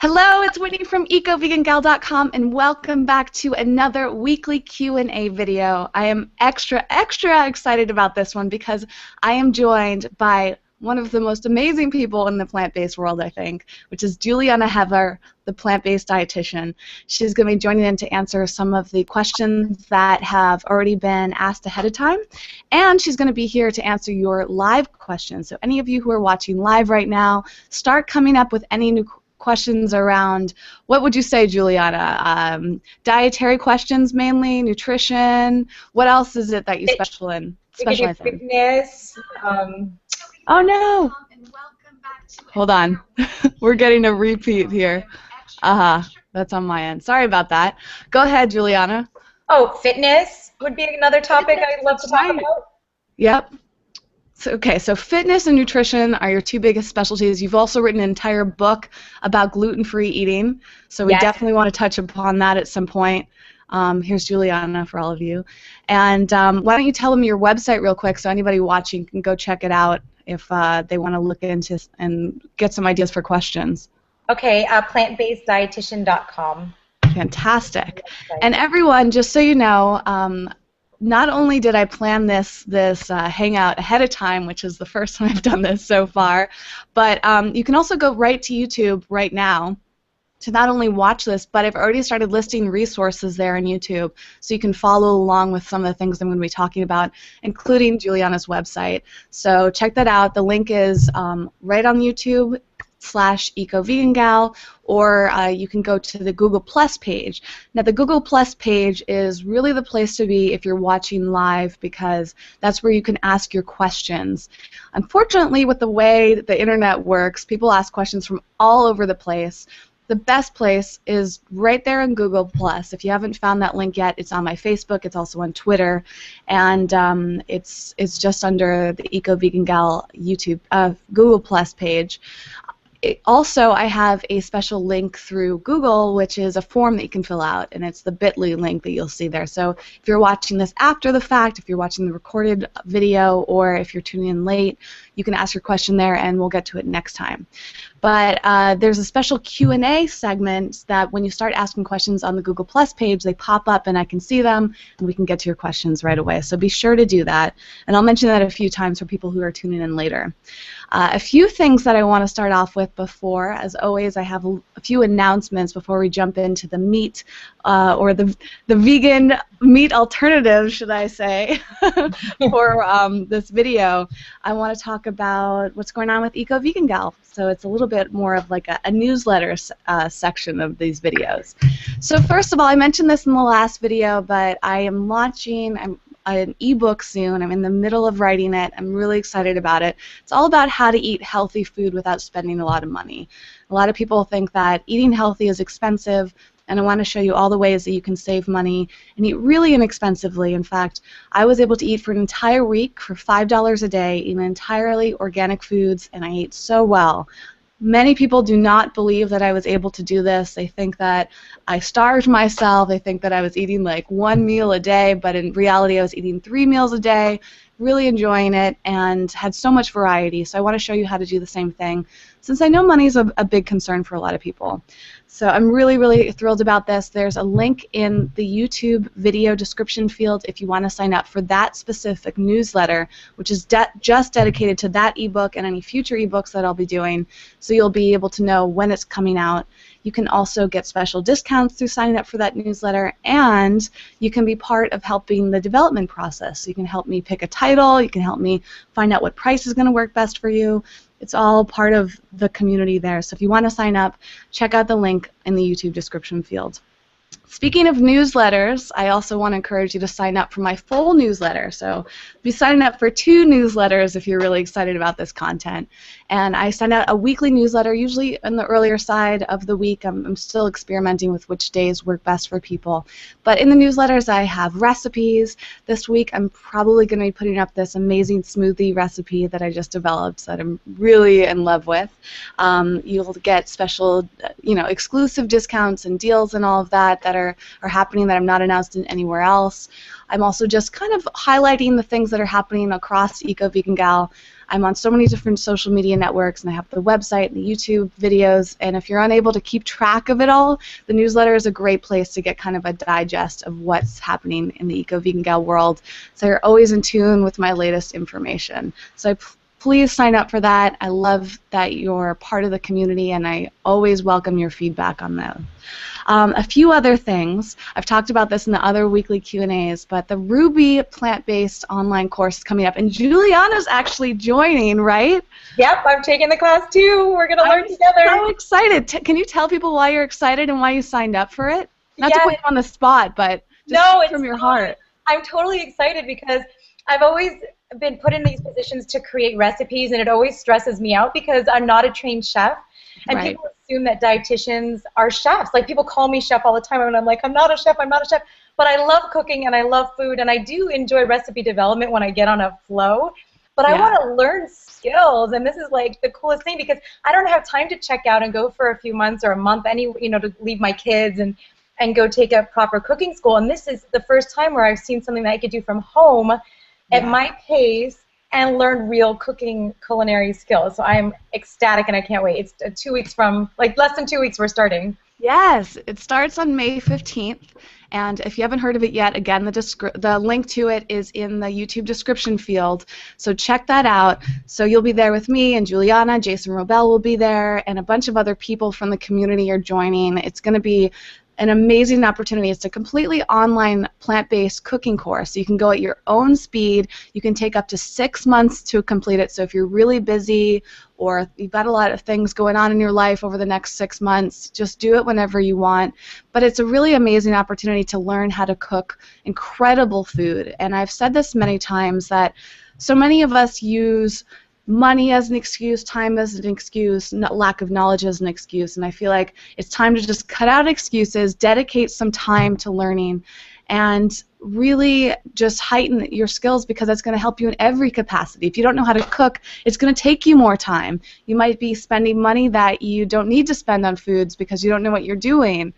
Hello, it's Whitney from EcoVeganGal.com, and welcome back to another weekly Q&A video. I am extra excited about this one because I am joined by one of the most amazing people in the plant-based world, I think, which is Julieanna Hever, the plant-based dietitian. She's going to be joining in to answer some of the questions that have already been asked ahead of time, and she's going to be here to answer your live questions. So any of you who are watching live right now, start coming up with any new questions around, what would you say, Julieanna? Dietary questions mainly, nutrition. What else is it that you specialize in? Fitness. Oh no! Hold on. We're getting a repeat here. That's on my end. Sorry about that. Go ahead, Julieanna. Oh, fitness would be another topic I'd love to talk about. Yep. So fitness and nutrition are your two biggest specialties. You've also written an entire book about gluten-free eating, so we definitely want to touch upon that at some point. Here's Julieanna for all of you. And why don't you tell them your website real quick so anybody watching can go check it out if they want to look into and get some ideas for questions. Okay, plantbaseddietitian.com. Fantastic. And everyone, just so you know, not only did I plan this hangout ahead of time, which is the first time I've done this so far, but you can also go right to YouTube right now to not only watch this, but I've already started listing resources there on YouTube, so you can follow along with some of the things I'm going to be talking about, including Julieanna's website. So check that out. The link is right on YouTube /EcoVeganGal, or you can go to the Google Plus page. Now the Google Plus page is really the place to be if you're watching live, because that's where you can ask your questions. Unfortunately, with the way the internet works, people ask questions from all over the place. The best place is right there in Google Plus. If you haven't found that link yet, it's on my Facebook. It's also on Twitter, and it's just under the EcoVeganGal YouTube Google Plus page. Also, I have a special link through Google, which is a form that you can fill out, and it's the bit.ly link that you'll see there. So if you're watching this after the fact, if you're watching the recorded video, or if you're tuning in late, you can ask your question there, and we'll get to it next time. But there's a special Q&A segment that when you start asking questions on the Google Plus page, they pop up and I can see them, and we can get to your questions right away. So be sure to do that, and I'll mention that a few times for people who are tuning in later. A few things that I want to start off with before, as always, I have a few announcements before we jump into the meat, or the vegan meat alternative, should I say, for this video. I want to talk about what's going on with EcoVeganGal. So it's a little bit more of like a newsletter section of these videos. So first of all, I mentioned this in the last video, but I am launching an ebook soon. I'm in the middle of writing it. I'm really excited about it. It's all about how to eat healthy food without spending a lot of money. A lot of people think that eating healthy is expensive, and I want to show you all the ways that you can save money and eat really inexpensively. In fact, I was able to eat for an entire week for $5 a day, eating entirely organic foods, and I ate so well. Many people do not believe that I was able to do this. They think that I starved myself. They think that I was eating like one meal a day, but in reality I was eating 3 meals a day, really enjoying it, and had so much variety. So I want to show you how to do the same thing, since I know money is a big concern for a lot of people. So I'm really thrilled about this. There's a link in the YouTube video description field if you want to sign up for that specific newsletter, which is just dedicated to that ebook and any future ebooks that I'll be doing, so you'll be able to know when it's coming out. You can also get special discounts through signing up for that newsletter, and you can be part of helping the development process. So you can help me pick a title, you can help me find out what price is going to work best for you. It's all part of the community there. So if you want to sign up, check out the link in the YouTube description field. Speaking of newsletters, I also want to encourage you to sign up for my full newsletter. So be signing up for 2 newsletters if you're really excited about this content. And I send out a weekly newsletter, usually on the earlier side of the week. I'm still experimenting with which days work best for people. But in the newsletters, I have recipes. This week, I'm probably going to be putting up this amazing smoothie recipe that I just developed that I'm really in love with. You'll get special, exclusive discounts and deals and all of that are happening that I'm not announced in anywhere else. I'm also just kind of highlighting the things that are happening across Eco Vegan Gal. I'm on so many different social media networks, and I have the website, the YouTube videos, and if you're unable to keep track of it all, the newsletter is a great place to get kind of a digest of what's happening in the Eco Vegan Gal world, so you're always in tune with my latest information. So please sign up for that. I love that you're part of the community, and I always welcome your feedback on that. A few other things. I've talked about this in the other weekly Q&As, but the Rouxbe plant-based online course is coming up, and Julieanna's actually joining, right? Yep, I'm taking the class too. We're going to learn together. I'm so excited. Can you tell people why you're excited and why you signed up for it? Not to put you on the spot, but just from your heart. I'm totally excited because I've always been put in these positions to create recipes, and it always stresses me out because I'm not a trained chef. And people assume that dietitians are chefs. Like, people call me chef all the time, and I'm like, I'm not a chef, I'm not a chef. But I love cooking, and I love food, and I do enjoy recipe development when I get on a flow. But I want to learn skills, and this is like the coolest thing because I don't have time to check out and go for a few months or a month, to leave my kids and go take a proper cooking school. And this is the first time where I've seen something that I could do from home at my pace and learn real cooking culinary skills. So I'm ecstatic, and I can't wait. It's 2 weeks from, like, less than 2 weeks we're starting. Yes, it starts on May 15th, and if you haven't heard of it yet, again, the link to it is in the YouTube description field, so check that out. So you'll be there with me and Julieanna, Jason Robel will be there, and a bunch of other people from the community are joining. It's going to be an amazing opportunity. It's a completely online plant-based cooking course. You can go at your own speed. You can take up to 6 months to complete it. So if you're really busy or you've got a lot of things going on in your life over the next 6 months, just do it whenever you want. But it's a really amazing opportunity to learn how to cook incredible food. And I've said this many times that so many of us use money as an excuse, time as an excuse, lack of knowledge as an excuse, and I feel like it's time to just cut out excuses, dedicate some time to learning, and really just heighten your skills because it's going to help you in every capacity. If you don't know how to cook, it's going to take you more time. You might be spending money that you don't need to spend on foods because you don't know what you're doing.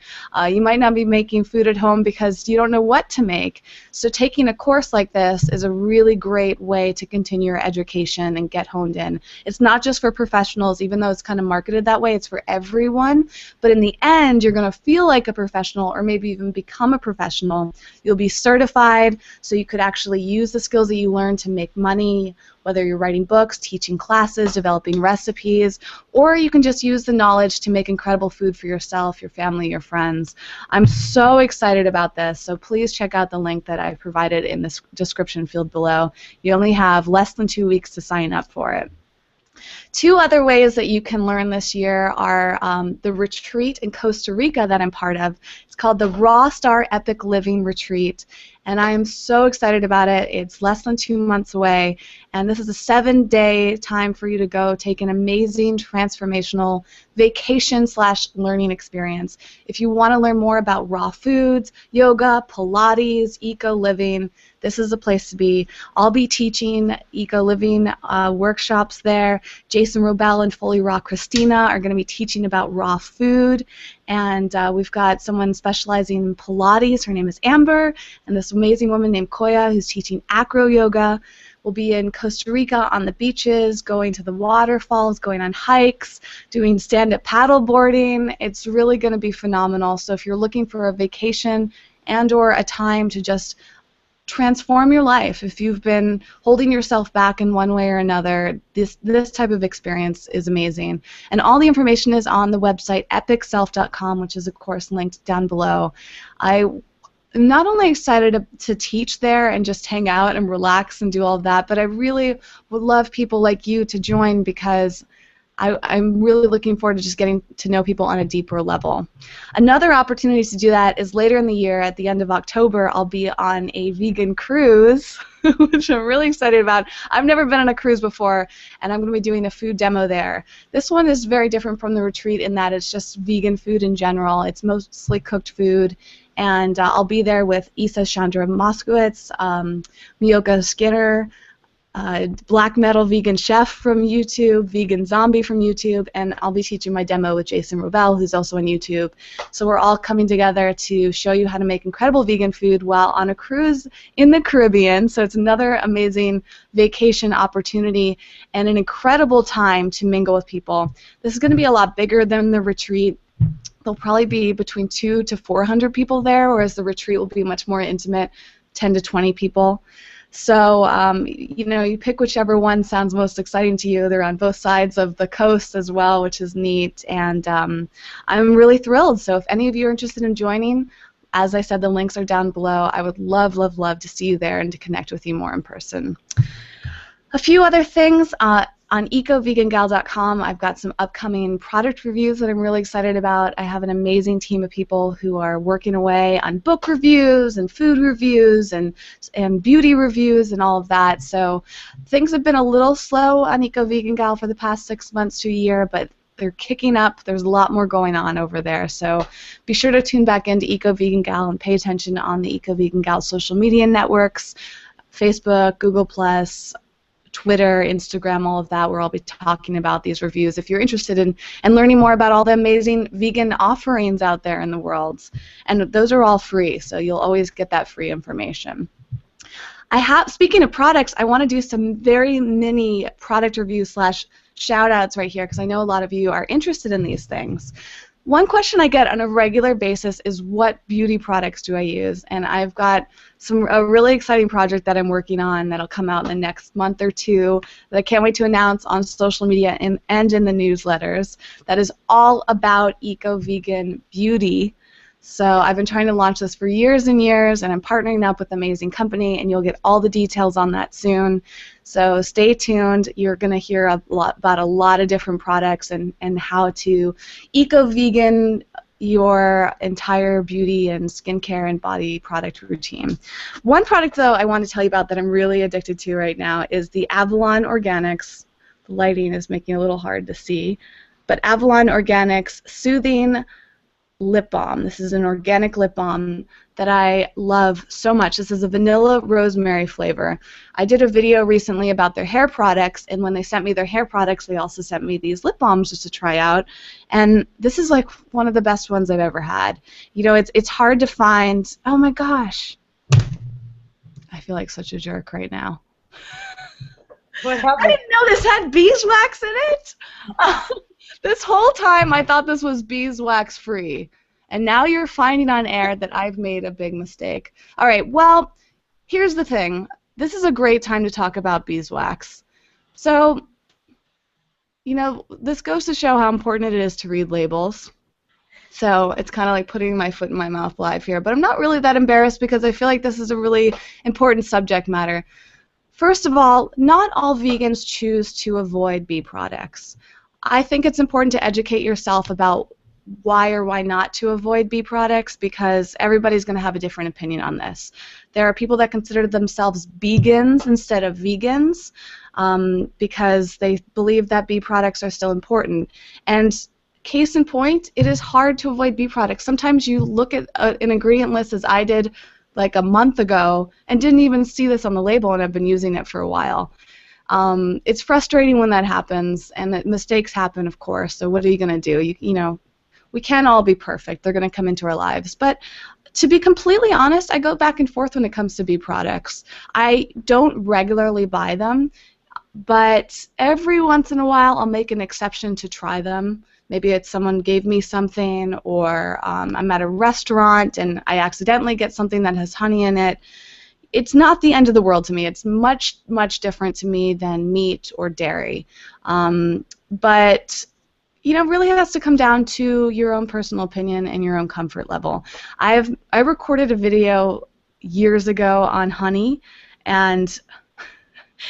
You might not be making food at home because you don't know what to make. So taking a course like this is a really great way to continue your education and get honed in. It's not just for professionals, even though it's kind of marketed that way. It's for everyone. But in the end, you're going to feel like a professional or maybe even become a professional. You'll be certified, so you could actually use the skills that you learn to make money, whether you're writing books, teaching classes, developing recipes, or you can just use the knowledge to make incredible food for yourself, your family, your friends. I'm so excited about this, so please check out the link that I've provided in the description field below. You only have less than 2 weeks to sign up for it. 2 other ways that you can learn this year are the retreat in Costa Rica that I'm part of. It's called the Raw Star Epic Living Retreat, and I am so excited about it. It's less than 2 months away, and this is a 7-day time for you to go take an amazing transformational vacation/learning experience. If you want to learn more about raw foods, yoga, Pilates, eco-living, this is the place to be. I'll be teaching eco-living workshops there. Jason Robel and Fully Raw Christina are going to be teaching about raw food, and we've got someone specializing in Pilates. Her name is Amber, and this amazing woman named Koya who's teaching acro yoga. We'll be in Costa Rica on the beaches, going to the waterfalls, going on hikes, doing stand-up paddle boarding. It's really going to be phenomenal. So if you're looking for a vacation and or a time to just transform your life, if you've been holding yourself back in one way or another, this type of experience is amazing. And all the information is on the website epicself.com, which is of course linked down below. I'm not only excited to teach there and just hang out and relax and do all of that, but I really would love people like you to join because I'm really looking forward to just getting to know people on a deeper level. Another opportunity to do that is later in the year, at the end of October, I'll be on a vegan cruise, which I'm really excited about. I've never been on a cruise before, and I'm going to be doing a food demo there. This one is very different from the retreat in that it's just vegan food in general. It's mostly cooked food, and I'll be there with Isa Chandra Moskowitz, Miyoka Skinner, Black Metal Vegan Chef from YouTube, Vegan Zombie from YouTube, and I'll be teaching my demo with Jason Rouxbe, who's also on YouTube. So we're all coming together to show you how to make incredible vegan food while on a cruise in the Caribbean. So it's another amazing vacation opportunity and an incredible time to mingle with people. This is going to be a lot bigger than the retreat. There'll probably be between 200 to 400 people there, whereas the retreat will be much more intimate, 10 to 20 people. So, you know, you pick whichever one sounds most exciting to you. They're on both sides of the coast as well, which is neat, and I'm really thrilled. So if any of you are interested in joining, as I said, the links are down below. I would love, love, love to see you there and to connect with you more in person. A few other things. On ecovegangal.com, I've got some upcoming product reviews that I'm really excited about. I have an amazing team of people who are working away on book reviews and food reviews and beauty reviews and all of that. So things have been a little slow on EcoVeganGal for the past 6 months to a year, but they're kicking up. There's a lot more going on over there. So be sure to tune back into EcoVeganGal and pay attention on the EcoVeganGal social media networks, Facebook, Google+, Twitter, Instagram, all of that, where I'll be talking about these reviews if you're interested in learning more about all the amazing vegan offerings out there in the world. And those are all free, so you'll always get that free information. Speaking of products, I want to do some very mini product reviews / shout-outs right here because I know a lot of you are interested in these things. One question I get on a regular basis is what beauty products do I use? And I've got a really exciting project that I'm working on that'll come out in the next month or two that I can't wait to announce on social media and in the newsletters. That is all about eco-vegan beauty. So I've been trying to launch this for years and years, and I'm partnering up with an amazing company, and you'll get all the details on that soon. So stay tuned. You're going to hear about a lot of different products and how to eco-vegan your entire beauty and skincare and body product routine. One product, though, I want to tell you about that I'm really addicted to right now is the Avalon Organics. The lighting is making it a little hard to see, but Avalon Organics Soothing Lip Balm. This is an organic lip balm that I love so much. This is a vanilla rosemary flavor. I did a video recently about their hair products, and when they sent me their hair products, they also sent me these lip balms just to try out. And this is like one of the best ones I've ever had. You know, it's hard to find. Oh my gosh. I feel like such a jerk right now. What happened? I didn't know this had beeswax in it. This whole time I thought this was beeswax free, and now you're finding on air that I've made a big mistake. All right, well, here's the thing. This is a great time to talk about beeswax. So, you know, this goes to show how important it is to read labels. So it's kind of like putting my foot in my mouth live here, but I'm not really that embarrassed because I feel like this is a really important subject matter. First of all, not all vegans choose to avoid bee products. I think it's important to educate yourself about why or why not to avoid bee products because everybody's going to have a different opinion on this. There are people that consider themselves vegans instead of vegans because they believe that bee products are still important. And case in point, it is hard to avoid bee products. Sometimes you look at an ingredient list as I did like a month ago and didn't even see this on the label, and I've been using it for a while. It's frustrating when that happens, and that mistakes happen, of course, so what are you going to do? You know, we can't all be perfect. They're going to come into our lives. But to be completely honest, I go back and forth when it comes to bee products. I don't regularly buy them, but every once in a while I'll make an exception to try them. Maybe it's someone gave me something, or I'm at a restaurant and I accidentally get something that has honey in it. It's not the end of the world to me. It's much, much different to me than meat or dairy. But, you know, really has to come down to your own personal opinion and your own comfort level. I recorded a video years ago on honey, and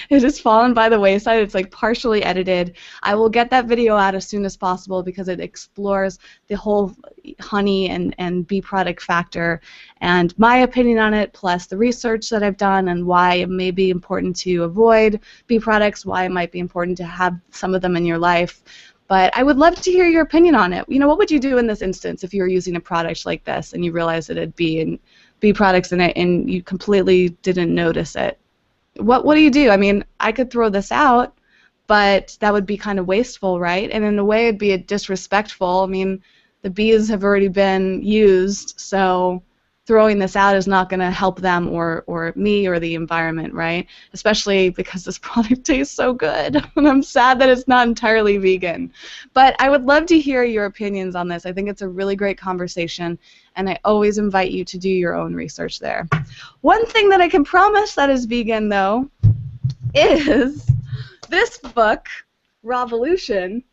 it has fallen by the wayside. It's like partially edited. I will get that video out as soon as possible because it explores the whole honey and bee product factor and my opinion on it, plus the research that I've done and why it may be important to avoid bee products, why it might be important to have some of them in your life. But I would love to hear your opinion on it. You know, what would you do in this instance if you were using a product like this and you realized that it had bee products in it and you completely didn't notice it? what do you do? I mean, I could throw this out, but that would be kind of wasteful, right? And in a way, it'd be disrespectful. I mean, the bees have already been used, so throwing this out is not going to help them or me or the environment, right? Especially because this product tastes so good, and I'm sad that it's not entirely vegan. But I would love to hear your opinions on this. I think it's a really great conversation, and I always invite you to do your own research there. One thing that I can promise that is vegan, though, is this book, Rawvolution.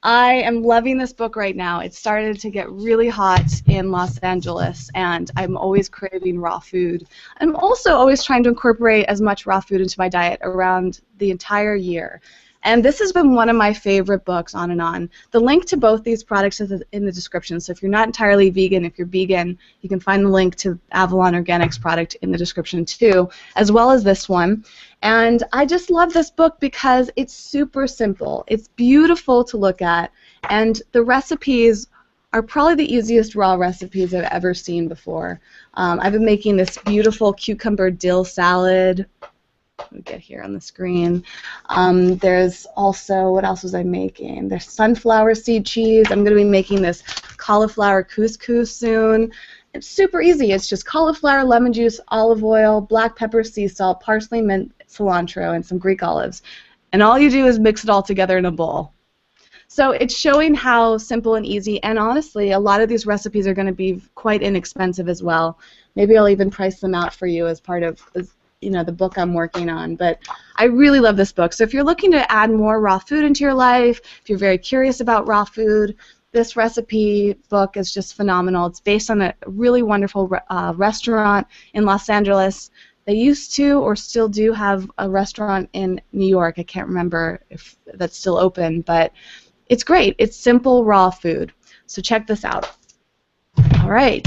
I am loving this book right now. It started to get really hot in Los Angeles, and I'm always craving raw food. I'm also always trying to incorporate as much raw food into my diet around the entire year. And this has been one of my favorite books, on and on. The link to both these products is in the description, so if you're not entirely vegan, if you're vegan, you can find the link to Avalon Organics product in the description too, as well as this one. And I just love this book because it's super simple. It's beautiful to look at, and the recipes are probably the easiest raw recipes I've ever seen before. I've been making this beautiful cucumber dill salad. Let me get here on the screen. There's also, what else was I making? There's sunflower seed cheese. I'm going to be making this cauliflower couscous soon. It's super easy. It's just cauliflower, lemon juice, olive oil, black pepper, sea salt, parsley, mint, cilantro, and some Greek olives. And all you do is mix it all together in a bowl. So it's showing how simple and easy, and honestly, a lot of these recipes are going to be quite inexpensive as well. Maybe I'll even price them out for you as part of the book I'm working on. But I really love this book. So if you're looking to add more raw food into your life, if you're very curious about raw food, this recipe book is just phenomenal. It's based on a really wonderful restaurant in Los Angeles. They used to or still do have a restaurant in New York. I can't remember if that's still open, but it's great. It's simple, raw food. So check this out. All right,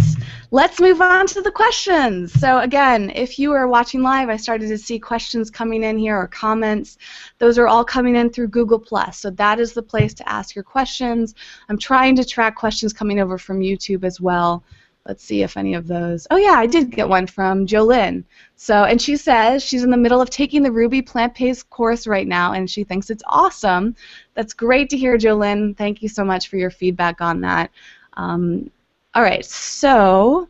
let's move on to the questions. So again, if you are watching live, I started to see questions coming in here or comments. Those are all coming in through Google+. So that is the place to ask your questions. I'm trying to track questions coming over from YouTube as well. Let's see if any of those. Oh yeah, I did get one from Jolynn. So, and she says she's in the middle of taking the Ruby plant-based course right now, and she thinks it's awesome. That's great to hear, Jolynn. Thank you so much for your feedback on that. All right, so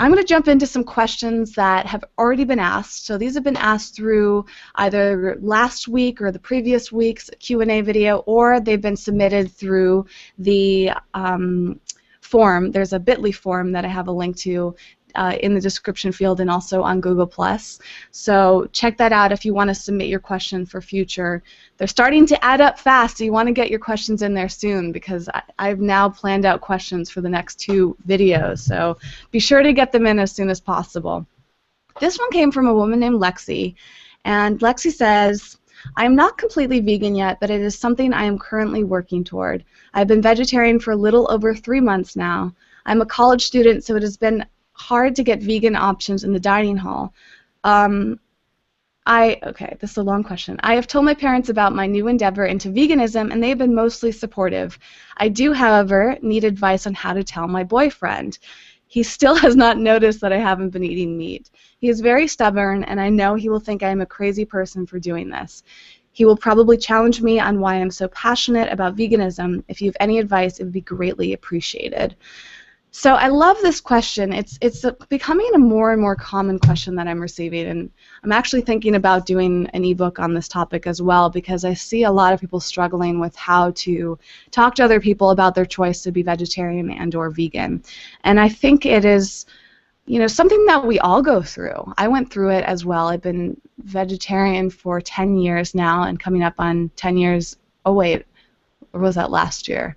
I'm going to jump into some questions that have already been asked. So these have been asked through either last week or the previous week's Q&A video, or they've been submitted through the form. There's a bit.ly form that I have a link to in the description field and also on Google+. So check that out if you want to submit your question for future. They're starting to add up fast, so you want to get your questions in there soon because I've now planned out questions for the next 2 videos. So be sure to get them in as soon as possible. This one came from a woman named Lexi, and Lexi says, I'm not completely vegan yet, but it is something I am currently working toward. I've been vegetarian for a little over 3 months now. I'm a college student, so it has been hard to get vegan options in the dining hall. Okay, this is a long question. I have told my parents about my new endeavor into veganism, and they have been mostly supportive. I do, however, need advice on how to tell my boyfriend. He still has not noticed that I haven't been eating meat. He is very stubborn, and I know he will think I am a crazy person for doing this. He will probably challenge me on why I'm so passionate about veganism. If you have any advice, it would be greatly appreciated. So I love this question. It's becoming a more and more common question that I'm receiving, and I'm actually thinking about doing an ebook on this topic as well because I see a lot of people struggling with how to talk to other people about their choice to be vegetarian and or vegan. And I think it is, something that we all go through. I went through it as well. I've been vegetarian for 10 years now and coming up on 10 years. Oh wait, or was that last year?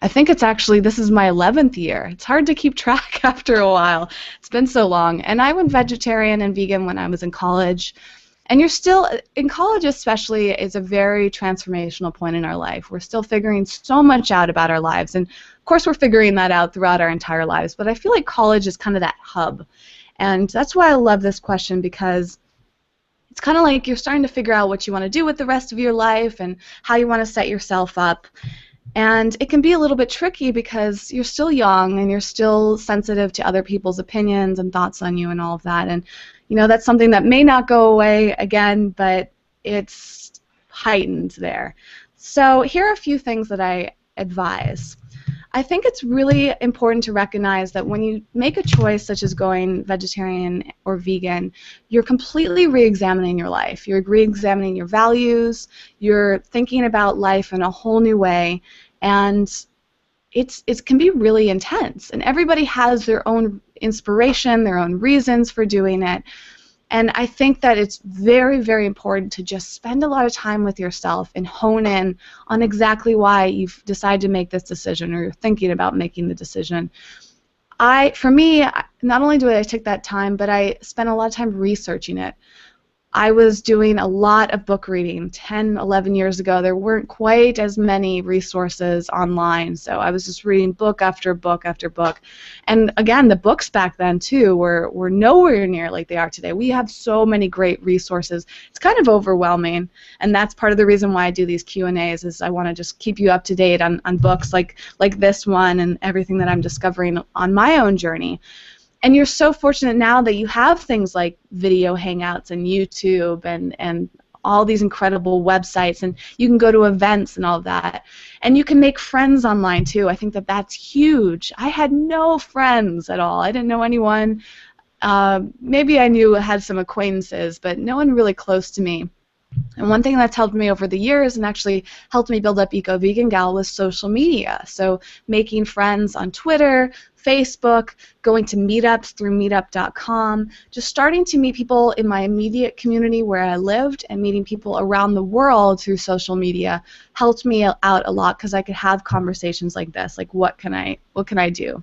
I think it's actually, this is my 11th year. It's hard to keep track after a while. It's been so long. And I went vegetarian and vegan when I was in college. And you're still, in college especially, is a very transformational point in our life. We're still figuring so much out about our lives. And of course we're figuring that out throughout our entire lives. But I feel like college is kind of that hub. And that's why I love this question because it's kind of like you're starting to figure out what you want to do with the rest of your life and how you want to set yourself up. And it can be a little bit tricky because you're still young and you're still sensitive to other people's opinions and thoughts on you and all of that. And, that's something that may not go away again, but it's heightened there. So here are a few things that I advise. I think it's really important to recognize that when you make a choice such as going vegetarian or vegan, you're completely re-examining your life. You're re-examining your values. You're thinking about life in a whole new way, and it can be really intense. And everybody has their own inspiration, their own reasons for doing it. And I think that it's very, very important to just spend a lot of time with yourself and hone in on exactly why you've decided to make this decision or you're thinking about making the decision. For me, not only do I take that time, but I spend a lot of time researching it. I was doing a lot of book reading 10, 11 years ago. There weren't quite as many resources online, so I was just reading book after book after book. And again, the books back then, too, were nowhere near like they are today. We have so many great resources. It's kind of overwhelming, and that's part of the reason why I do these Q&As, is I want to just keep you up to date on books like this one and everything that I'm discovering on my own journey. And you're so fortunate now that you have things like video hangouts and YouTube and all these incredible websites, and you can go to events and all that. And you can make friends online too. I think that that's huge. I had no friends at all. I didn't know anyone. Maybe I had some acquaintances, but no one really close to me. And one thing that's helped me over the years and actually helped me build up Eco Vegan Gal was social media. So making friends on Twitter, Facebook, going to meetups through meetup.com, just starting to meet people in my immediate community where I lived and meeting people around the world through social media helped me out a lot because I could have conversations like this, like what can I do?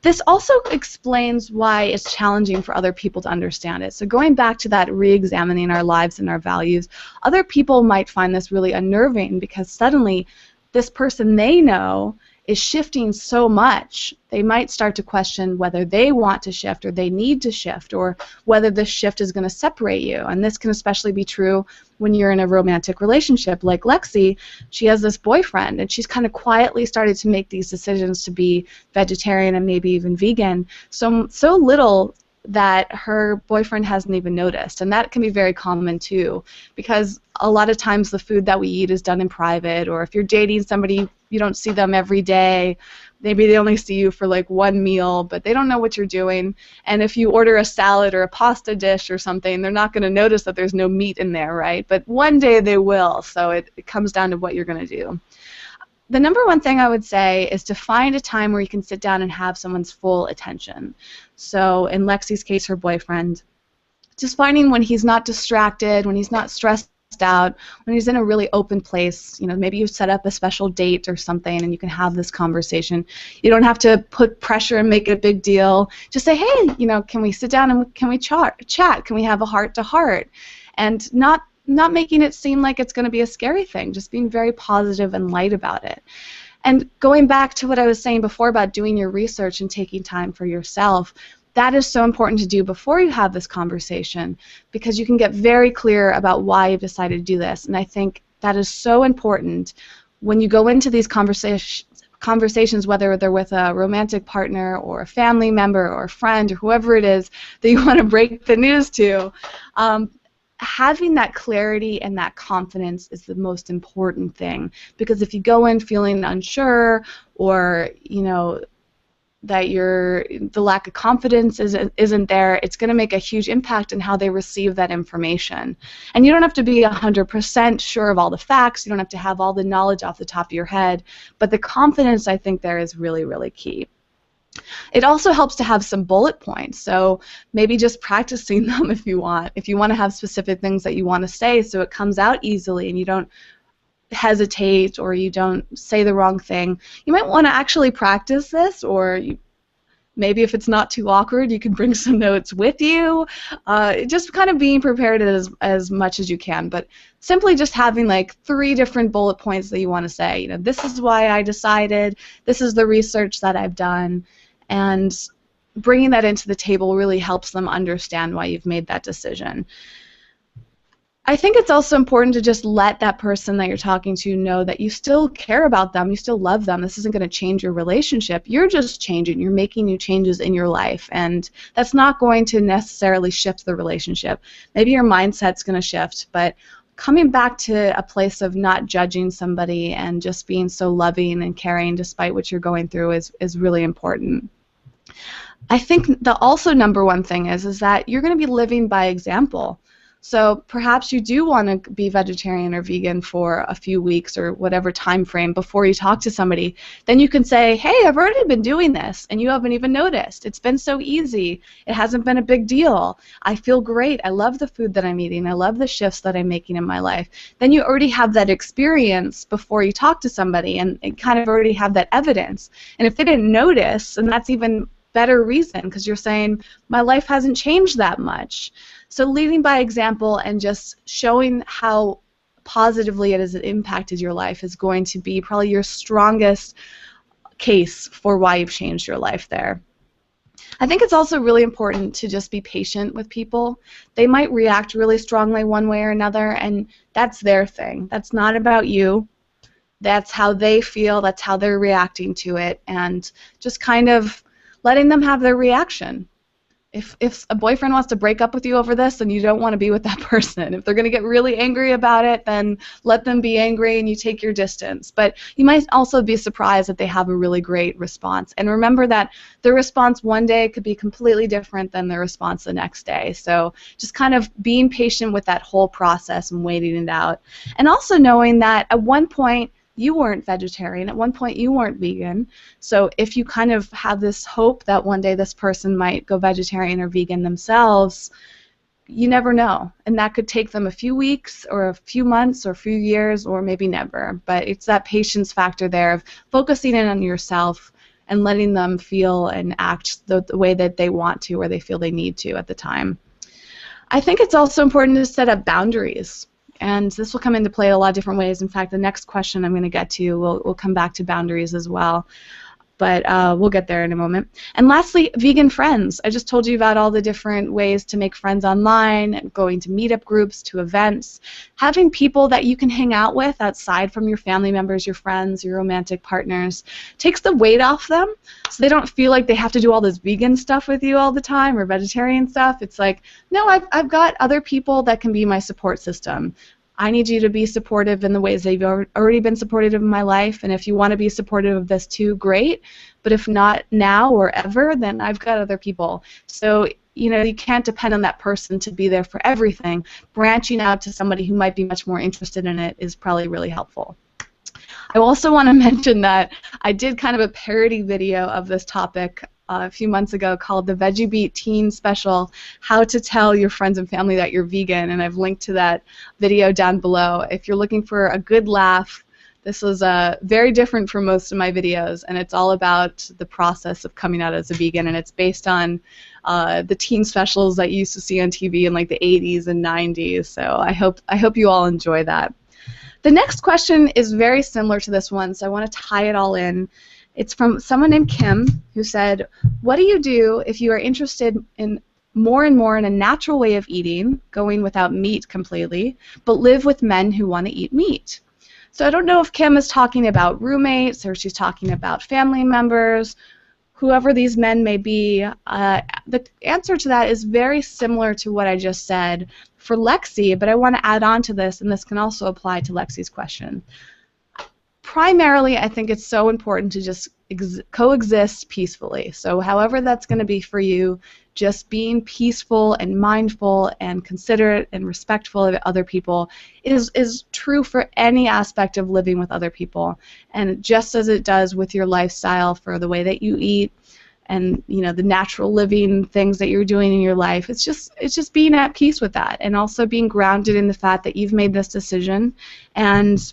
This also explains why it's challenging for other people to understand it. So going back to that re-examining our lives and our values, other people might find this really unnerving because suddenly this person they know is shifting so much. They might start to question whether they want to shift or they need to shift or whether this shift is going to separate you. And this can especially be true when you're in a romantic relationship. Like Lexi, she has this boyfriend and she's kind of quietly started to make these decisions to be vegetarian and maybe even vegan. So little that her boyfriend hasn't even noticed. And that can be very common too, because a lot of times the food that we eat is done in private, or if you're dating somebody, you don't see them every day. Maybe they only see you for like one meal, but they don't know what you're doing. And if you order a salad or a pasta dish or something, they're not going to notice that there's no meat in there, right? But one day they will, so it comes down to what you're going to do. The number one thing I would say is to find a time where you can sit down and have someone's full attention. So in Lexi's case, her boyfriend, just finding when he's not distracted, when he's not stressed out, when he's in a really open place, maybe you set up a special date or something and you can have this conversation. You don't have to put pressure and make it a big deal. Just say, hey, can we sit down and can we chat? Can we have a heart-to-heart? And not making it seem like it's going to be a scary thing, just being very positive and light about it. And going back to what I was saying before about doing your research and taking time for yourself, that is so important to do before you have this conversation because you can get very clear about why you've decided to do this. And I think that is so important when you go into these conversations, whether they're with a romantic partner or a family member or a friend or whoever it is that you want to break the news to. Having that clarity and that confidence is the most important thing, because if you go in feeling unsure or that the lack of confidence isn't there, it's going to make a huge impact in how they receive that information. And you don't have to be 100% sure of all the facts, you don't have to have all the knowledge off the top of your head, but the confidence I think there is really, really key. It also helps to have some bullet points, so maybe just practicing them if you want. If you want to have specific things that you want to say so it comes out easily and you don't hesitate or you don't say the wrong thing, you might want to actually practice this, or maybe if it's not too awkward, you can bring some notes with you. Just kind of being prepared as much as you can, but simply just having like 3 different bullet points that you want to say. This is why I decided, this is the research that I've done, and bringing that into the table really helps them understand why you've made that decision. I think it's also important to just let that person that you're talking to know that you still care about them, you still love them. This isn't going to change your relationship. You're just changing. You're making new changes in your life, and that's not going to necessarily shift the relationship. Maybe your mindset's going to shift, but coming back to a place of not judging somebody and just being so loving and caring despite what you're going through is really important. I think the also number one thing is that you're going to be living by example. So perhaps you do want to be vegetarian or vegan for a few weeks or whatever time frame before you talk to somebody. Then you can say, hey, I've already been doing this, and you haven't even noticed. It's been so easy. It hasn't been a big deal. I feel great. I love the food that I'm eating. I love the shifts that I'm making in my life. Then you already have that experience before you talk to somebody, and kind of already have that evidence. And if they didn't notice, and that's even better reason, because you're saying, my life hasn't changed that much. So leading by example and just showing how positively it has impacted your life is going to be probably your strongest case for why you've changed your life there. I think it's also really important to just be patient with people. They might react really strongly one way or another, and that's their thing. That's not about you. That's how they feel. That's how they're reacting to it, and just kind of letting them have their reaction. If a boyfriend wants to break up with you over this, then you don't want to be with that person. If they're going to get really angry about it, then let them be angry and you take your distance. But you might also be surprised that they have a really great response. And remember that their response one day could be completely different than their response the next day. So just kind of being patient with that whole process and waiting it out. And also knowing that at one point, you weren't vegetarian. At one point, you weren't vegan. So if you kind of have this hope that one day this person might go vegetarian or vegan themselves, you never know. And that could take them a few weeks or a few months or a few years or maybe never. But it's that patience factor there of focusing in on yourself and letting them feel and act the way that they want to or they feel they need to at the time. I think it's also important to set up boundaries. And this will come into play a lot of different ways. In fact, the next question I'm going to get to will come back to boundaries as well. But we'll get there in a moment. And lastly, vegan friends. I just told you about all the different ways to make friends online, going to meetup groups, to events. Having people that you can hang out with outside from your family members, your friends, your romantic partners, takes the weight off them so they don't feel like they have to do all this vegan stuff with you all the time or vegetarian stuff. It's like, no, I've got other people that can be my support system. I need you to be supportive in the ways that you've already been supportive of my life, and if you want to be supportive of this too, great. But if not now or ever, then I've got other people. So, you know, you can't depend on that person to be there for everything. Branching out to somebody who might be much more interested in it is probably really helpful. I also want to mention that I did kind of a parody video of this topic a few months ago called the Veggie Beat Teen Special, How to Tell Your Friends and Family That You're Vegan, and I've linked to that video down below. If you're looking for a good laugh, this was very different from most of my videos, and it's all about the process of coming out as a vegan, and it's based on the teen specials that you used to see on TV in like the 80s and 90s, so I hope you all enjoy that. The next question is very similar to this one, so I want to tie it all in. It's from someone named Kim who said, what do you do if you are interested in more and more in a natural way of eating, going without meat completely, but live with men who want to eat meat? So I don't know if Kim is talking about roommates or she's talking about family members, whoever these men may be. The answer to that is very similar to what I just said for Lexi, but I want to add on to this, and this can also apply to Lexi's question. Primarily, I think it's so important to just coexist peacefully. So however that's going to be for you, just being peaceful and mindful and considerate and respectful of other people is true for any aspect of living with other people. And just as it does with your lifestyle for the way that you eat and, you know, the natural living things that you're doing in your life, it's just being at peace with that, and also being grounded in the fact that you've made this decision and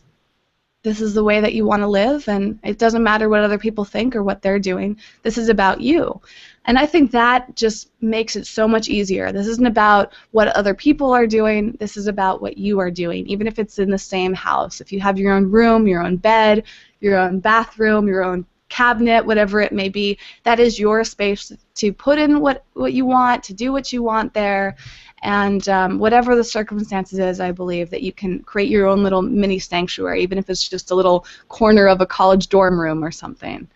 this is the way that you want to live, and it doesn't matter what other people think or what they're doing. This is about you. And I think that just makes it so much easier. This isn't about what other people are doing. This is about what you are doing, even if it's in the same house. If you have your own room, your own bed, your own bathroom, your own cabinet, whatever it may be, that is your space to put in what you want, to do what you want there, And whatever the circumstances is, I believe that you can create your own little mini sanctuary, even if it's just a little corner of a college dorm room or something.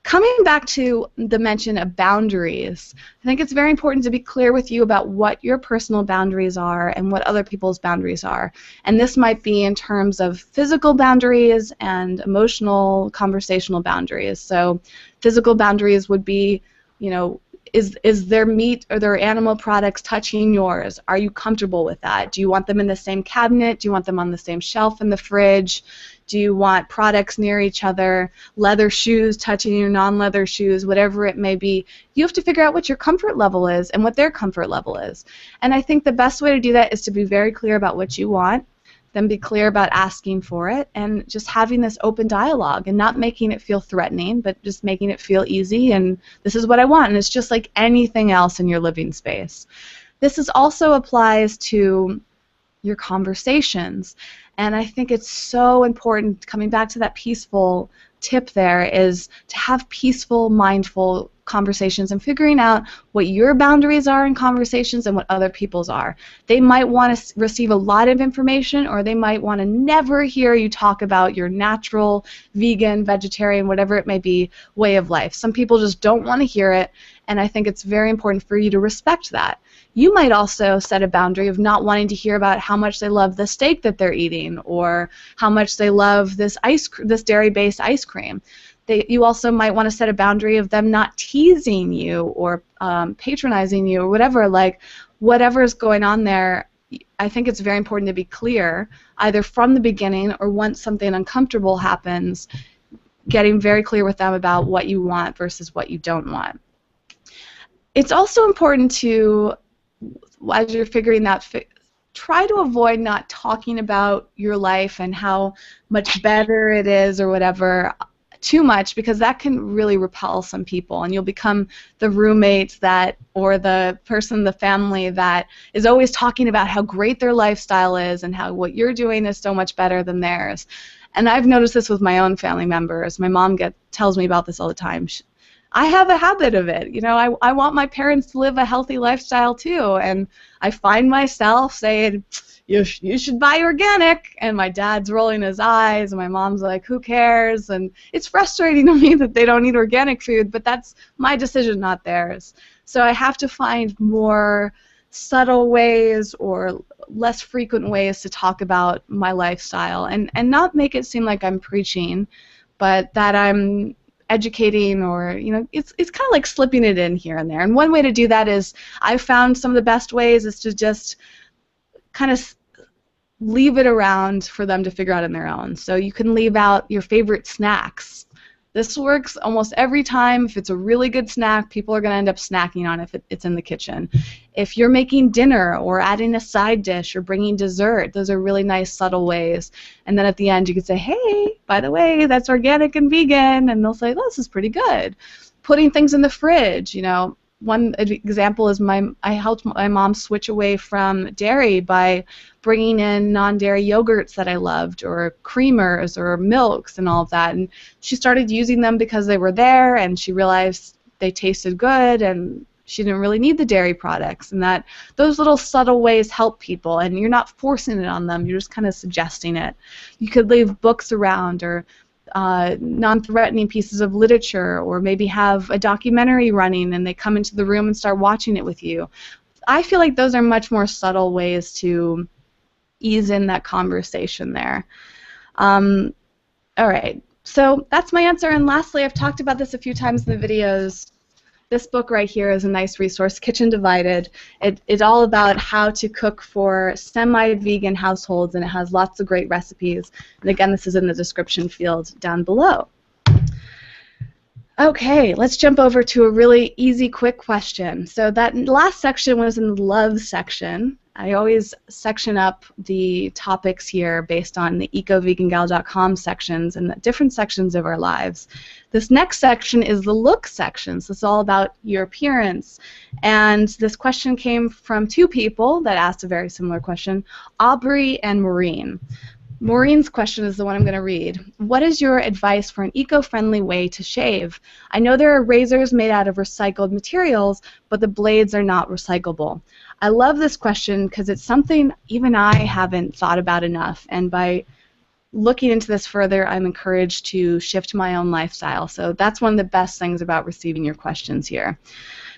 Coming back to the mention of boundaries, I think it's very important to be clear with you about what your personal boundaries are and what other people's boundaries are. And this might be in terms of physical boundaries and emotional, conversational boundaries. So physical boundaries would be, you know, is their meat or their animal products touching yours? Are you comfortable with that? Do you want them in the same cabinet? Do you want them on the same shelf in the fridge? Do you want products near each other? Leather shoes touching your non-leather shoes, whatever it may be. You have to figure out what your comfort level is and what their comfort level is. And I think the best way to do that is to be very clear about what you want, then be clear about asking for it, and just having this open dialogue and not making it feel threatening, but just making it feel easy, and this is what I want, and it's just like anything else in your living space. This also applies to your conversations, and I think it's so important, coming back to that peaceful tip there, is to have peaceful, mindful conversations and figuring out what your boundaries are in conversations and what other people's are. They might want to receive a lot of information, or they might want to never hear you talk about your natural, vegan, vegetarian, whatever it may be, way of life. Some people just don't want to hear it, and I think it's very important for you to respect that. You might also set a boundary of not wanting to hear about how much they love the steak that they're eating, or how much they love this dairy-based ice cream. You also might want to set a boundary of them not teasing you or patronizing you or whatever. Like, whatever's going on there, I think it's very important to be clear, either from the beginning or once something uncomfortable happens, getting very clear with them about what you want versus what you don't want. It's also important to, as you're figuring that, try to avoid not talking about your life and how much better it is or whatever too much, because that can really repel some people, and you'll become the roommate that, or the person in the family that is always talking about how great their lifestyle is and how what you're doing is so much better than theirs. And I've noticed this with my own family members. My mom tells me about this all the time. I have a habit of it. You know, I want my parents to live a healthy lifestyle too, and I find myself saying, you should buy organic, and my dad's rolling his eyes, and my mom's like, who cares? And it's frustrating to me that they don't eat organic food, but that's my decision, not theirs. So I have to find more subtle ways or less frequent ways to talk about my lifestyle, and not make it seem like I'm preaching, but that I'm educating, or, you know, it's kind of like slipping it in here and there. And one way to do that is, I've found some of the best ways is to just kind of leave it around for them to figure out on their own. So you can leave out your favorite snacks. This works almost every time. If it's a really good snack, people are going to end up snacking on it if it's in the kitchen. If you're making dinner or adding a side dish or bringing dessert, those are really nice, subtle ways. And then at the end, you can say, hey, by the way, that's organic and vegan, and they'll say, oh, this is pretty good. Putting things in the fridge, you know. One example is I helped my mom switch away from dairy by bringing in non-dairy yogurts that I loved, or creamers or milks and all of that. And she started using them because they were there, and she realized they tasted good, and she didn't really need the dairy products. And that those little subtle ways help people, and you're not forcing it on them. You're just kind of suggesting it. You could leave books around, or non-threatening pieces of literature, or maybe have a documentary running and they come into the room and start watching it with you. I feel like those are much more subtle ways to ease in that conversation there. All right, so that's my answer. And lastly, I've talked about this a few times in the videos. This book right here is a nice resource, Kitchen Divided. It's all about how to cook for semi-vegan households, and it has lots of great recipes. And again, this is in the description field down below. Okay, let's jump over to a really easy, quick question. So that last section was in the love section. I always section up the topics here based on the ecovegangal.com sections and the different sections of our lives. This next section is the look section. So it's all about your appearance. And this question came from two people that asked a very similar question, Aubrey and Maureen. Maureen's question is the one I'm going to read. What is your advice for an eco-friendly way to shave? I know there are razors made out of recycled materials, but the blades are not recyclable. I love this question because it's something even I haven't thought about enough, and by looking into this further, I'm encouraged to shift my own lifestyle. So that's one of the best things about receiving your questions here.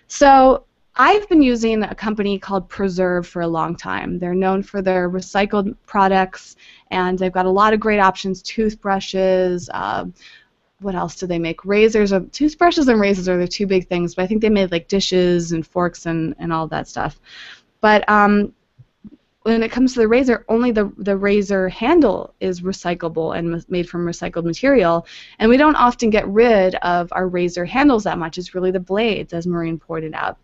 So I've been using a company called Preserve for a long time. They're known for their recycled products, and they've got a lot of great options, toothbrushes, what else do they make? Razors. Toothbrushes and razors are the two big things, but I think they made like dishes and forks and all that stuff. But when it comes to the razor, only the razor handle is recyclable and made from recycled material, and we don't often get rid of our razor handles that much. It's really the blades, as Maureen pointed out.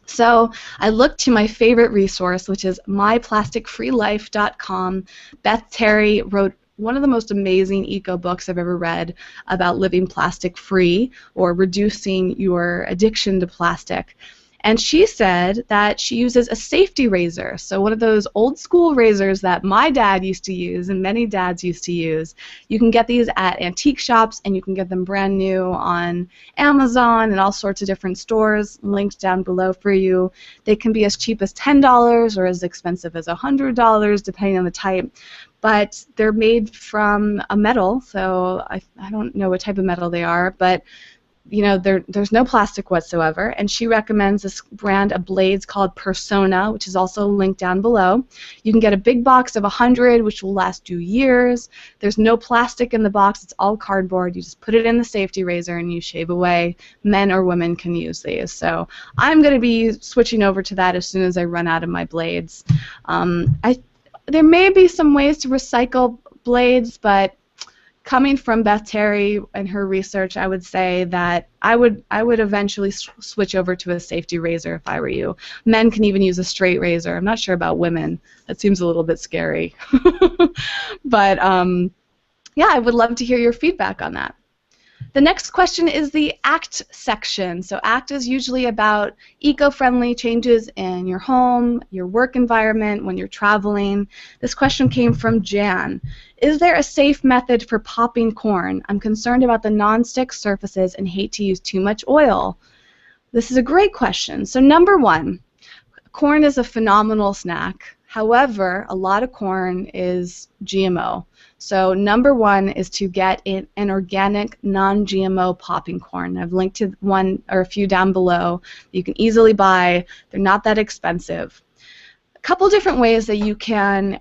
So I looked to my favorite resource, which is myplasticfreelife.com. Beth Terry wrote one of the most amazing eco books I've ever read about living plastic free or reducing your addiction to plastic. And she said that she uses a safety razor, so one of those old school razors that my dad used to use and many dads used to use. You can get these at antique shops, and you can get them brand new on Amazon and all sorts of different stores, linked down below for you. They can be as cheap as $10 or as expensive as $100, depending on the type. But they're made from a metal, so I don't know what type of metal they are, but you know, there's no plastic whatsoever, and she recommends this brand of blades called Persona, which is also linked down below. You can get a big box of 100, which will last you years. There's no plastic in the box. It's all cardboard. You just put it in the safety razor and you shave away. Men or women can use these. So I'm going to be switching over to that as soon as I run out of my blades. There may be some ways to recycle blades, but coming from Beth Terry and her research, I would say that I would eventually switch over to a safety razor if I were you. Men can even use a straight razor. I'm not sure about women. That seems a little bit scary. But yeah, I would love to hear your feedback on that. The next question is the ACT section. So ACT is usually about eco-friendly changes in your home, your work environment, when you're traveling. This question came from Jan. Is there a safe method for popping corn? I'm concerned about the non-stick surfaces and hate to use too much oil. This is a great question. So number one, corn is a phenomenal snack. However, a lot of corn is GMO. So number one is to get an organic, non-GMO popping corn. I've linked to one or a few down below. You can easily buy. They're not that expensive. A couple different ways that you can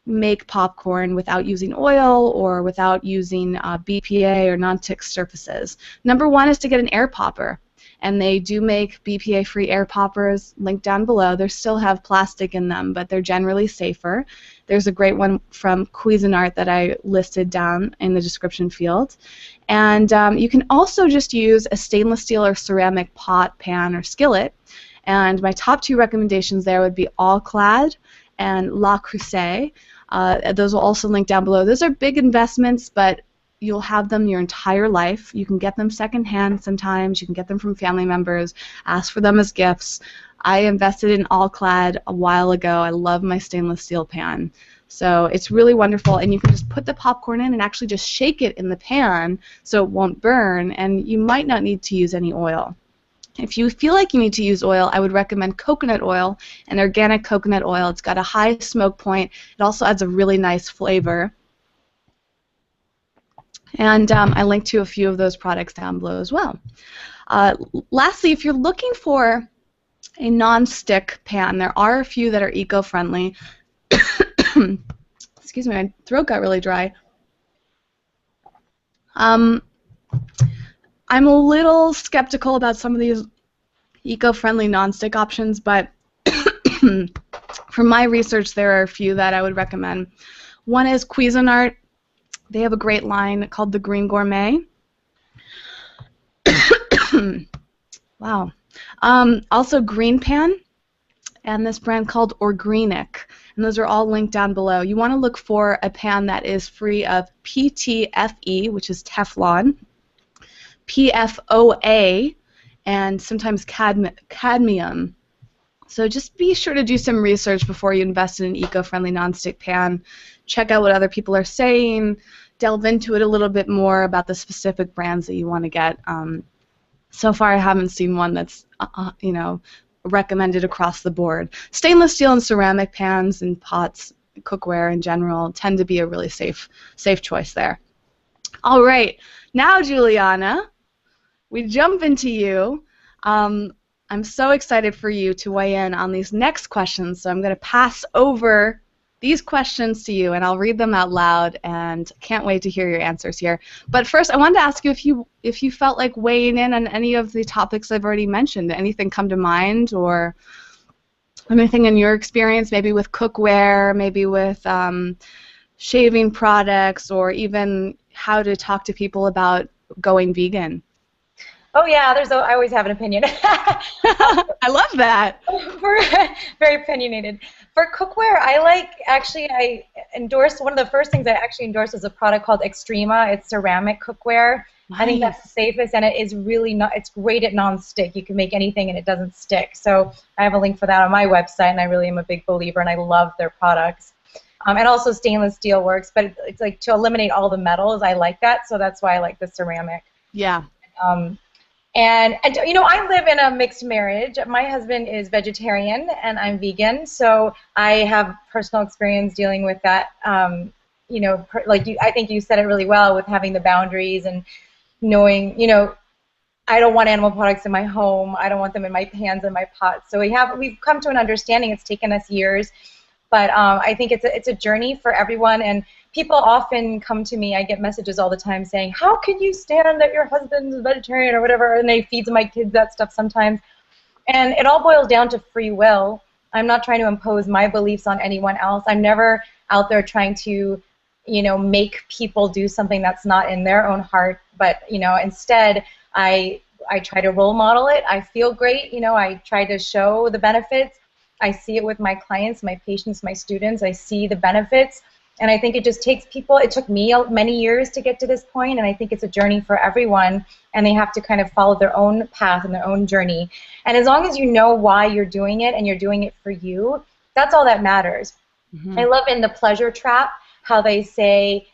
make popcorn without using oil or without using BPA or non-stick surfaces. Number one is to get an air popper. And they do make BPA-free air poppers linked down below. They still have plastic in them, but they're generally safer. There's a great one from Cuisinart that I listed down in the description field. And you can also just use a stainless steel or ceramic pot, pan, or skillet. And my top two recommendations there would be All Clad and La Creuset. Those will also link down below. Those are big investments, but you'll have them your entire life. You can get them secondhand sometimes. You can get them from family members. Ask for them as gifts. I invested in All Clad a while ago. I love my stainless steel pan. So it's really wonderful, and you can just put the popcorn in and actually just shake it in the pan so it won't burn, and you might not need to use any oil. If you feel like you need to use oil, I would recommend coconut oil, an organic coconut oil. It's got a high smoke point. It also adds a really nice flavor. And I linked to a few of those products down below as well. Lastly, if you're looking for a non-stick pan, there are a few that are eco-friendly. Excuse me, my throat got really dry. I'm a little skeptical about some of these eco-friendly non-stick options, but from my research, there are a few that I would recommend. One is Cuisinart. They have a great line called the Green Gourmet. Wow. Also Green Pan and this brand called Organic. And those are all linked down below. You want to look for a pan that is free of PTFE, which is Teflon, PFOA, and sometimes cadmium. So just be sure to do some research before you invest in an eco-friendly nonstick pan. Check out what other people are saying. Delve into it a little bit more about the specific brands that you want to get. So far, I haven't seen one that's, recommended across the board. Stainless steel and ceramic pans and pots, cookware in general, tend to be a really safe choice there. All right, now, Julieanna, we jump into you. I'm so excited for you to weigh in on these next questions, so I'm going to pass over these questions to you, and I'll read them out loud, and can't wait to hear your answers here. But first, I wanted to ask you if you felt like weighing in on any of the topics I've already mentioned. Did anything come to mind, or anything in your experience, maybe with cookware, maybe with shaving products, or even how to talk to people about going vegan? Oh yeah, I always have an opinion. I love that. We're very opinionated. For cookware, I endorse, one of the first things I actually endorsed was a product called Extrema. It's ceramic cookware. Nice. I think that's the safest, and it is really it's great at non-stick. You can make anything and it doesn't stick. So I have a link for that on my website, and I really am a big believer, and I love their products. And also stainless steel works, but it's like to eliminate all the metals. I like that, so that's why I like the ceramic. Yeah. And I live in a mixed marriage. My husband is vegetarian and I'm vegan, so I have personal experience dealing with that. I think you said it really well with having the boundaries and knowing, I don't want animal products in my home. I don't want them in my pans and my pots. So we've come to an understanding. It's taken us years, but I think it's a journey for everyone. And people often come to me, I get messages all the time saying, how can you stand that your husband's vegetarian or whatever, and they feed my kids that stuff sometimes. And it all boils down to free will. I'm not trying to impose my beliefs on anyone else. I'm never out there trying to, make people do something that's not in their own heart, but, instead I try to role model it. I feel great, I try to show the benefits. I see it with my clients, my patients, my students. I see the benefits. And I think it just takes people, it took me many years to get to this point, and I think it's a journey for everyone, and they have to kind of follow their own path and their own journey. And as long as you know why you're doing it and you're doing it for you, that's all that matters. Mm-hmm. I love in the pleasure trap how they say,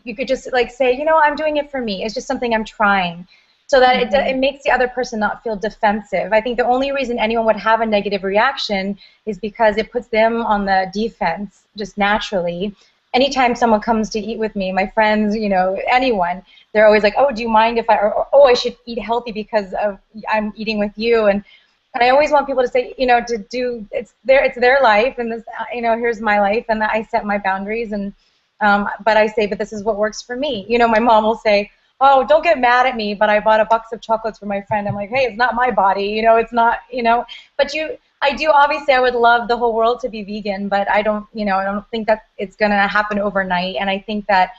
you could just like say, I'm doing it for me. It's just something I'm trying. So that it makes the other person not feel defensive. I think the only reason anyone would have a negative reaction is because it puts them on the defense just naturally. Anytime someone comes to eat with me, my friends, anyone, they're always like, oh, do you mind if I should eat healthy because I'm eating with you. And I always want people to say, it's their life, and this, here's my life, and I set my boundaries, and but I say, but this is what works for me. My mom will say, oh, don't get mad at me, but I bought a box of chocolates for my friend. I'm like, hey, it's not my body, it's not, but obviously I would love the whole world to be vegan, but I don't think that it's going to happen overnight. And I think that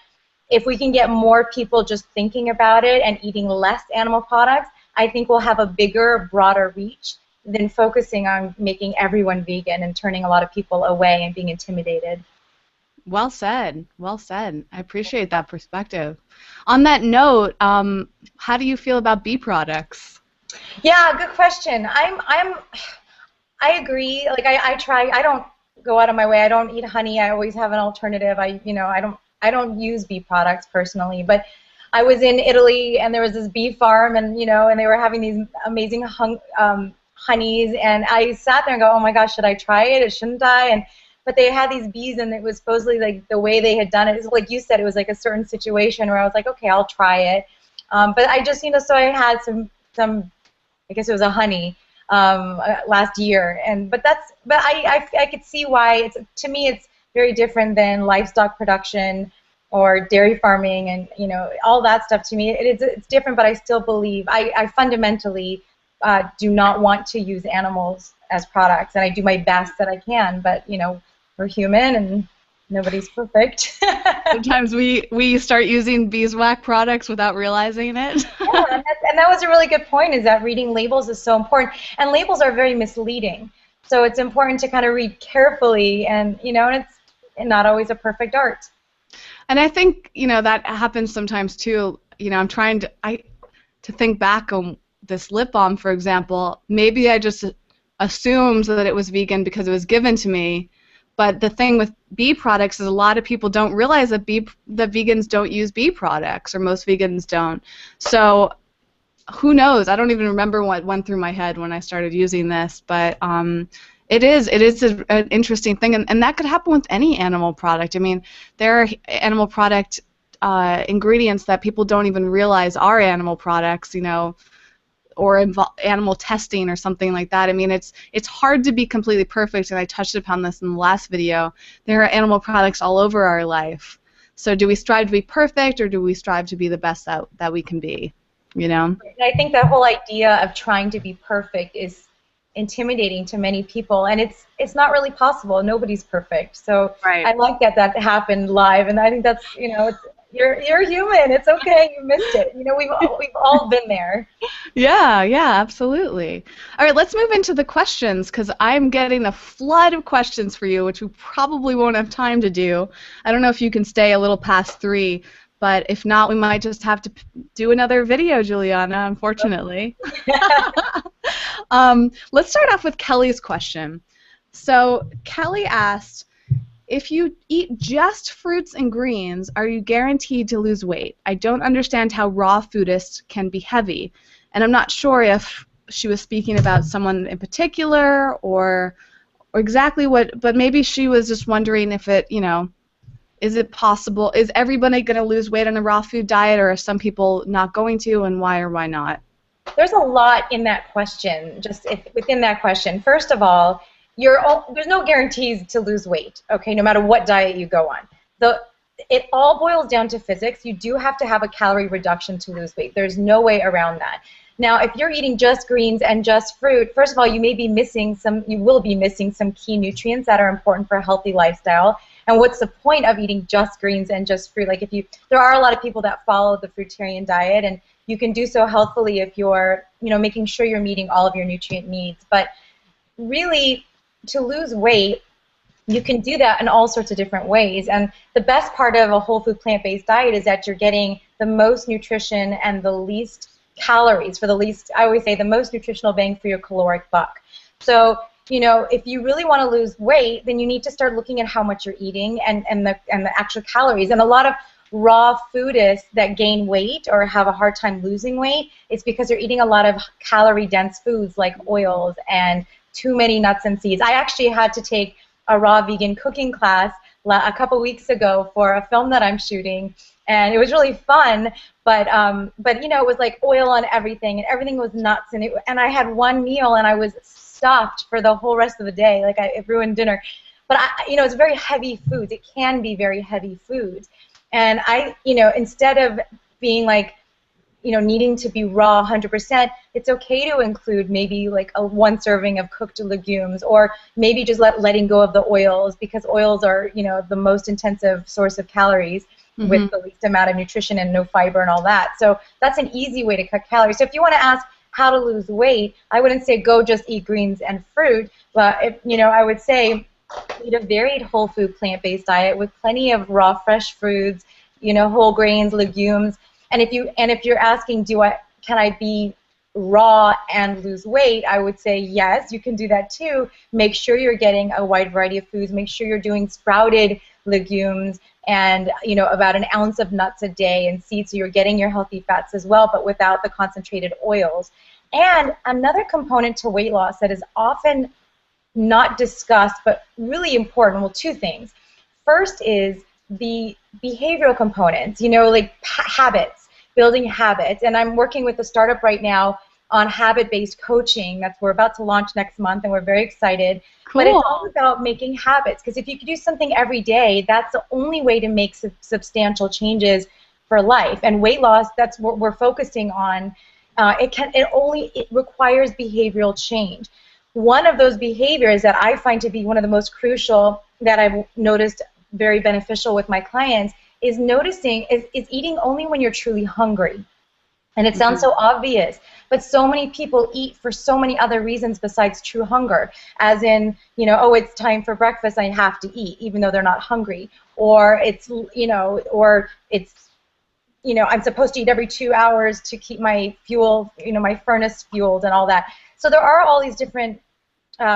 if we can get more people just thinking about it and eating less animal products, I think we'll have a bigger, broader reach than focusing on making everyone vegan and turning a lot of people away and being intimidated. Well said. Well said. I appreciate that perspective. On that note, how do you feel about bee products? Yeah, good question. I agree. Like I try. I don't go out of my way. I don't eat honey. I always have an alternative. I don't use bee products personally, but I was in Italy and there was this bee farm, and and they were having these amazing honeys, and I sat there and go, oh my gosh, should I try it or shouldn't I? But they had these bees, and it was supposedly like the way they had done it. Like you said, it was like a certain situation where I was like, okay, I'll try it. But I just, so I had some, I guess it was a honey last year, but I could see why to me it's very different than livestock production or dairy farming, and all that stuff. To me, it's different, but I still believe I fundamentally do not want to use animals as products, and I do my best that I can, but we're human and nobody's perfect. Sometimes we start using beeswax products without realizing it. Yeah, and that was a really good point, is that reading labels is so important, and labels are very misleading, so it's important to kind of read carefully, and and it's not always a perfect art. And I think that happens sometimes too. I'm trying to think back on this lip balm, for example. Maybe I just assumed that it was vegan because it was given to me. But the thing with bee products is a lot of people don't realize that vegans don't use bee products, or most vegans don't. So who knows? I don't even remember what went through my head when I started using this, but it is an interesting thing, and that could happen with any animal product. I mean, there are animal product ingredients that people don't even realize are animal products, you know, or animal testing or something like that. I mean, it's hard to be completely perfect, and I touched upon this in the last video. There are animal products all over our life. So do we strive to be perfect, or do we strive to be the best that we can be? You know? And I think that whole idea of trying to be perfect is intimidating to many people, and it's not really possible. Nobody's perfect. So Right. I like that happened live, and I think that's, you know, you're human. It's okay. You missed it. You know, we've all been there. Yeah, absolutely. All right, let's move into the questions, because I'm getting a flood of questions for you, which we probably won't have time to do. I don't know if you can stay a little past 3, but if not, we might just have to do another video, Julieanna, unfortunately. Let's start off with Kelly's question. So Kelly asked, if you eat just fruits and greens, are you guaranteed to lose weight? I don't understand how raw foodists can be heavy. And I'm not sure if she was speaking about someone in particular or exactly what, but maybe she was just wondering if it, you know, is it possible, is everybody going to lose weight on a raw food diet, or are some people not going to, and why or why not? There's a lot in that question, within that question. First of all, there's no guarantees to lose weight, okay, no matter what diet you go on. It all boils down to physics. You do have to have a calorie reduction to lose weight. There's no way around that. Now, if you're eating just greens and just fruit, first of all, you will be missing some key nutrients that are important for a healthy lifestyle. And what's the point of eating just greens and just fruit? Like, there are a lot of people that follow the fruitarian diet, and you can do so healthfully if you're, you know, making sure you're meeting all of your nutrient needs. But really, to lose weight, you can do that in all sorts of different ways. And the best part of a whole food plant-based diet is that you're getting the most nutrition and the least calories for the least, I always say, the most nutritional bang for your caloric buck. So, you know, if you really want to lose weight, then you need to start looking at how much you're eating and the actual calories. And a lot of raw foodists that gain weight or have a hard time losing weight, it's because they're eating a lot of calorie-dense foods like oils and too many nuts and seeds. I actually had to take a raw vegan cooking class a couple weeks ago for a film that I'm shooting, and it was really fun. But you know, it was like oil on everything, and everything was nuts, and I had one meal, and I was stuffed for the whole rest of the day. Like, it ruined dinner. But you know, it's very heavy foods. It can be very heavy foods, and you know, instead of being like, you know, needing to be raw 100%, it's okay to include maybe like one serving of cooked legumes, or maybe just letting go of the oils, because oils are, you know, the most intensive source of calories with the least amount of nutrition and no fiber and all that. So that's an easy way to cut calories. So if you want to ask how to lose weight, I wouldn't say go just eat greens and fruit, but you know, I would say eat a varied whole food plant-based diet with plenty of raw fresh foods, you know, whole grains, legumes. And if you're asking, can I be raw and lose weight, I would say yes, you can do that too. Make sure you're getting a wide variety of foods. Make sure you're doing sprouted legumes and, you know, about an ounce of nuts a day and seeds, so you're getting your healthy fats as well, but without the concentrated oils. And another component to weight loss that is often not discussed but really important, well, two things. First is the behavioral components, you know, like habits, building habits. And I'm working with a startup right now on habit-based coaching that we're about to launch next month, and we're very excited. Cool. But it's all about making habits, because if you can do something every day, that's the only way to make substantial changes for life. And weight loss, that's what we're focusing on. It requires behavioral change. One of those behaviors that I find to be one of the most crucial that I've noticed very beneficial with my clients is eating only when you're truly hungry. And it sounds so obvious, but so many people eat for so many other reasons besides true hunger, as in, you know, oh, it's time for breakfast, I have to eat, even though they're not hungry, or it's, you know, I'm supposed to eat every 2 hours to keep my fuel, you know, my furnace fueled and all that. So there are all these different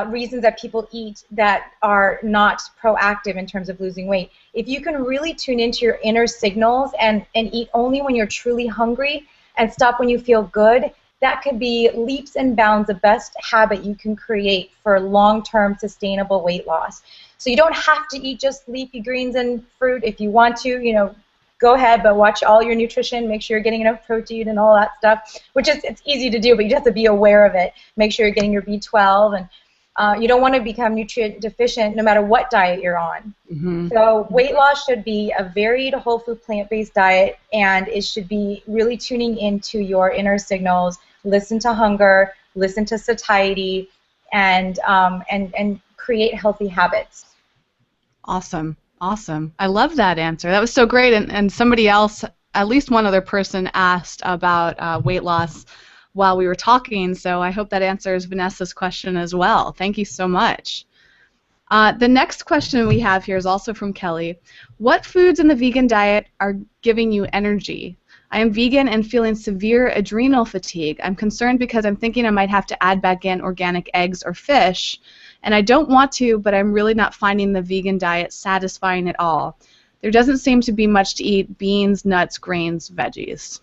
reasons that people eat that are not proactive in terms of losing weight. If you can really tune into your inner signals and eat only when you're truly hungry and stop when you feel good, that could be leaps and bounds the best habit you can create for long-term sustainable weight loss. So you don't have to eat just leafy greens and fruit. If you want to, you know, go ahead, but watch all your nutrition, make sure you're getting enough protein and all that stuff, which is, it's easy to do, but you have to be aware of it. Make sure you're getting your B12, and you don't want to become nutrient deficient no matter what diet you're on. Mm-hmm. So weight loss should be a varied, whole food, plant-based diet, and it should be really tuning into your inner signals. Listen to hunger, listen to satiety, and create healthy habits. Awesome. Awesome. I love that answer. That was so great. And somebody else, at least one other person, asked about weight loss while we were talking, so I hope that answers Vanessa's question as well. Thank you so much. The next question we have here is also from Kelly. What foods in the vegan diet are giving you energy? I am vegan and feeling severe adrenal fatigue. I'm concerned because I'm thinking I might have to add back in organic eggs or fish, and I don't want to, but I'm really not finding the vegan diet satisfying at all. There doesn't seem to be much to eat: beans, nuts, grains, veggies.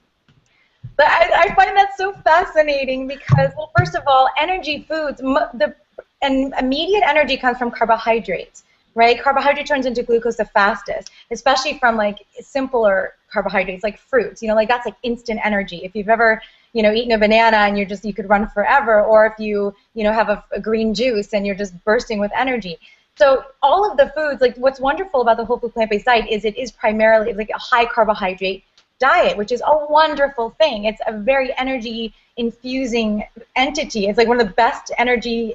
But I find that so fascinating because, well, first of all, energy foods, and immediate energy comes from carbohydrates, right? Carbohydrate turns into glucose the fastest, especially from like simpler carbohydrates like fruits. You know, like that's like instant energy. If you've ever, you know, eaten a banana and you could run forever, or if you know, have a green juice and you're just bursting with energy. So all of the foods, like what's wonderful about the whole food plant-based diet is it is primarily like a high carbohydrate diet, which is a wonderful thing. It's a very energy infusing entity. It's like one of the best energy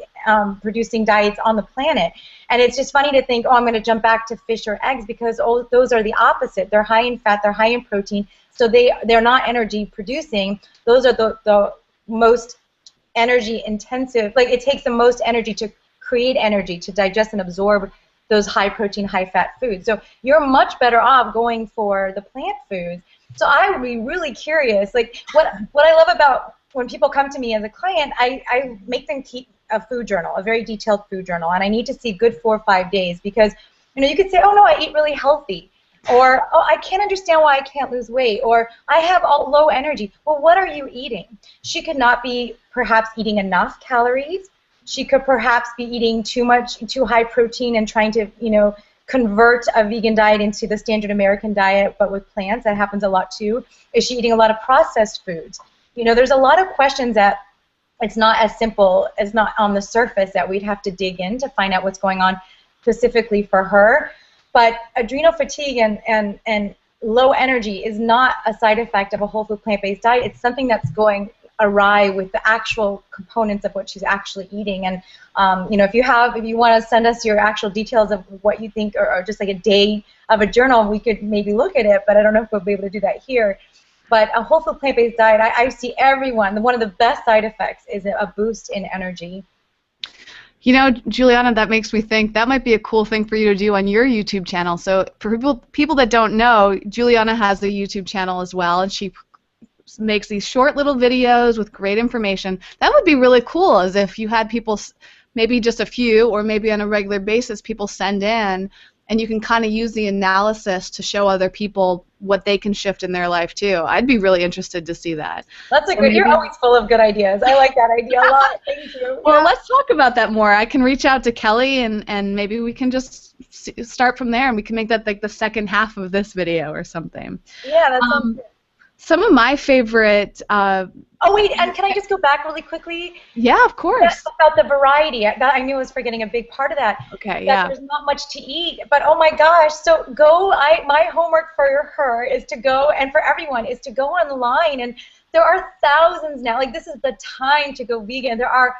producing diets on the planet. And it's just funny to think, oh, I'm going to jump back to fish or eggs, because those are the opposite. They're high in fat, they're high in protein, so they're not energy producing. Those are the most energy intensive. Like, it takes the most energy to create energy, to digest and absorb those high protein, high fat foods. So you're much better off going for the plant foods. So I would be really curious, like what I love about when people come to me as a client, I make them keep a food journal, a very detailed food journal, and I need to see good 4 or 5 days, because, you know, you could say, oh no, I eat really healthy, or oh, I can't understand why I can't lose weight, or I have low energy. Well, what are you eating? She could not be perhaps eating enough calories. She could perhaps be eating too high protein and trying to, you know, convert a vegan diet into the standard American diet, but with plants. That happens a lot too. Is she eating a lot of processed foods? You know, there's a lot of questions that it's not as simple as not on the surface that we'd have to dig in to find out what's going on specifically for her. But adrenal fatigue and low energy is not a side effect of a whole food plant-based diet. It's something that's going awry with the actual components of what she's actually eating. And you know, if you want to send us your actual details of what you think, or just like a day of a journal, we could maybe look at it, but I don't know if we'll be able to do that here. But a whole food plant-based diet, I see everyone, one of the best side effects is a boost in energy. You know, Julieanna, that makes me think that might be a cool thing for you to do on your YouTube channel. So for people that don't know, Julieanna has a YouTube channel as well, and she makes these short little videos with great information. That would be really cool, as if you had people, maybe just a few, or maybe on a regular basis, people send in, and you can kind of use the analysis to show other people what they can shift in their life too. I'd be really interested to see that. That's a good. You're always full of good ideas. I like that idea a lot. Thank you. Well, let's talk about that more. I can reach out to Kelly, and maybe we can just start from there, and we can make that like the second half of this video or something. Yeah, that sounds good. Some of my favorite... oh, wait, and can I just go back really quickly? Yeah, of course. That's about the variety. I knew I was forgetting a big part of that. Okay, yeah. There's not much to eat, but oh my gosh, so my homework for her is to go, and for everyone, is to go online, and there are thousands now. Like, this is the time to go vegan. There are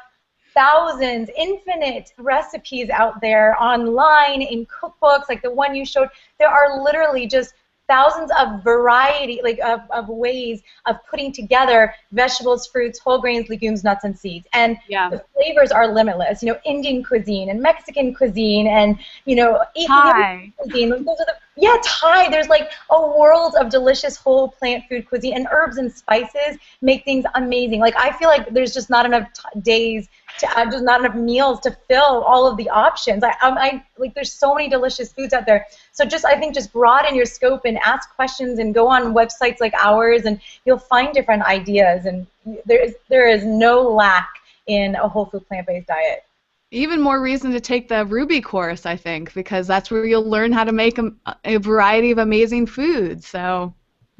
thousands, infinite recipes out there online, in cookbooks, like the one you showed. There are literally just thousands of variety, like of ways of putting together vegetables, fruits, whole grains, legumes, nuts, and seeds. And the flavors are limitless. You know, Indian cuisine and Mexican cuisine, and you know, Ethiopian cuisine. Those are Thai. There's like a world of delicious whole plant food cuisine, and herbs and spices make things amazing. Like, I feel like there's just not enough days Just not enough meals to fill all of the options. I like there's so many delicious foods out there. So I think just broaden your scope and ask questions and go on websites like ours, and you'll find different ideas. And there is no lack in a whole food plant-based diet. Even more reason to take the Rouxbe course, I think, because that's where you'll learn how to make a variety of amazing foods. So,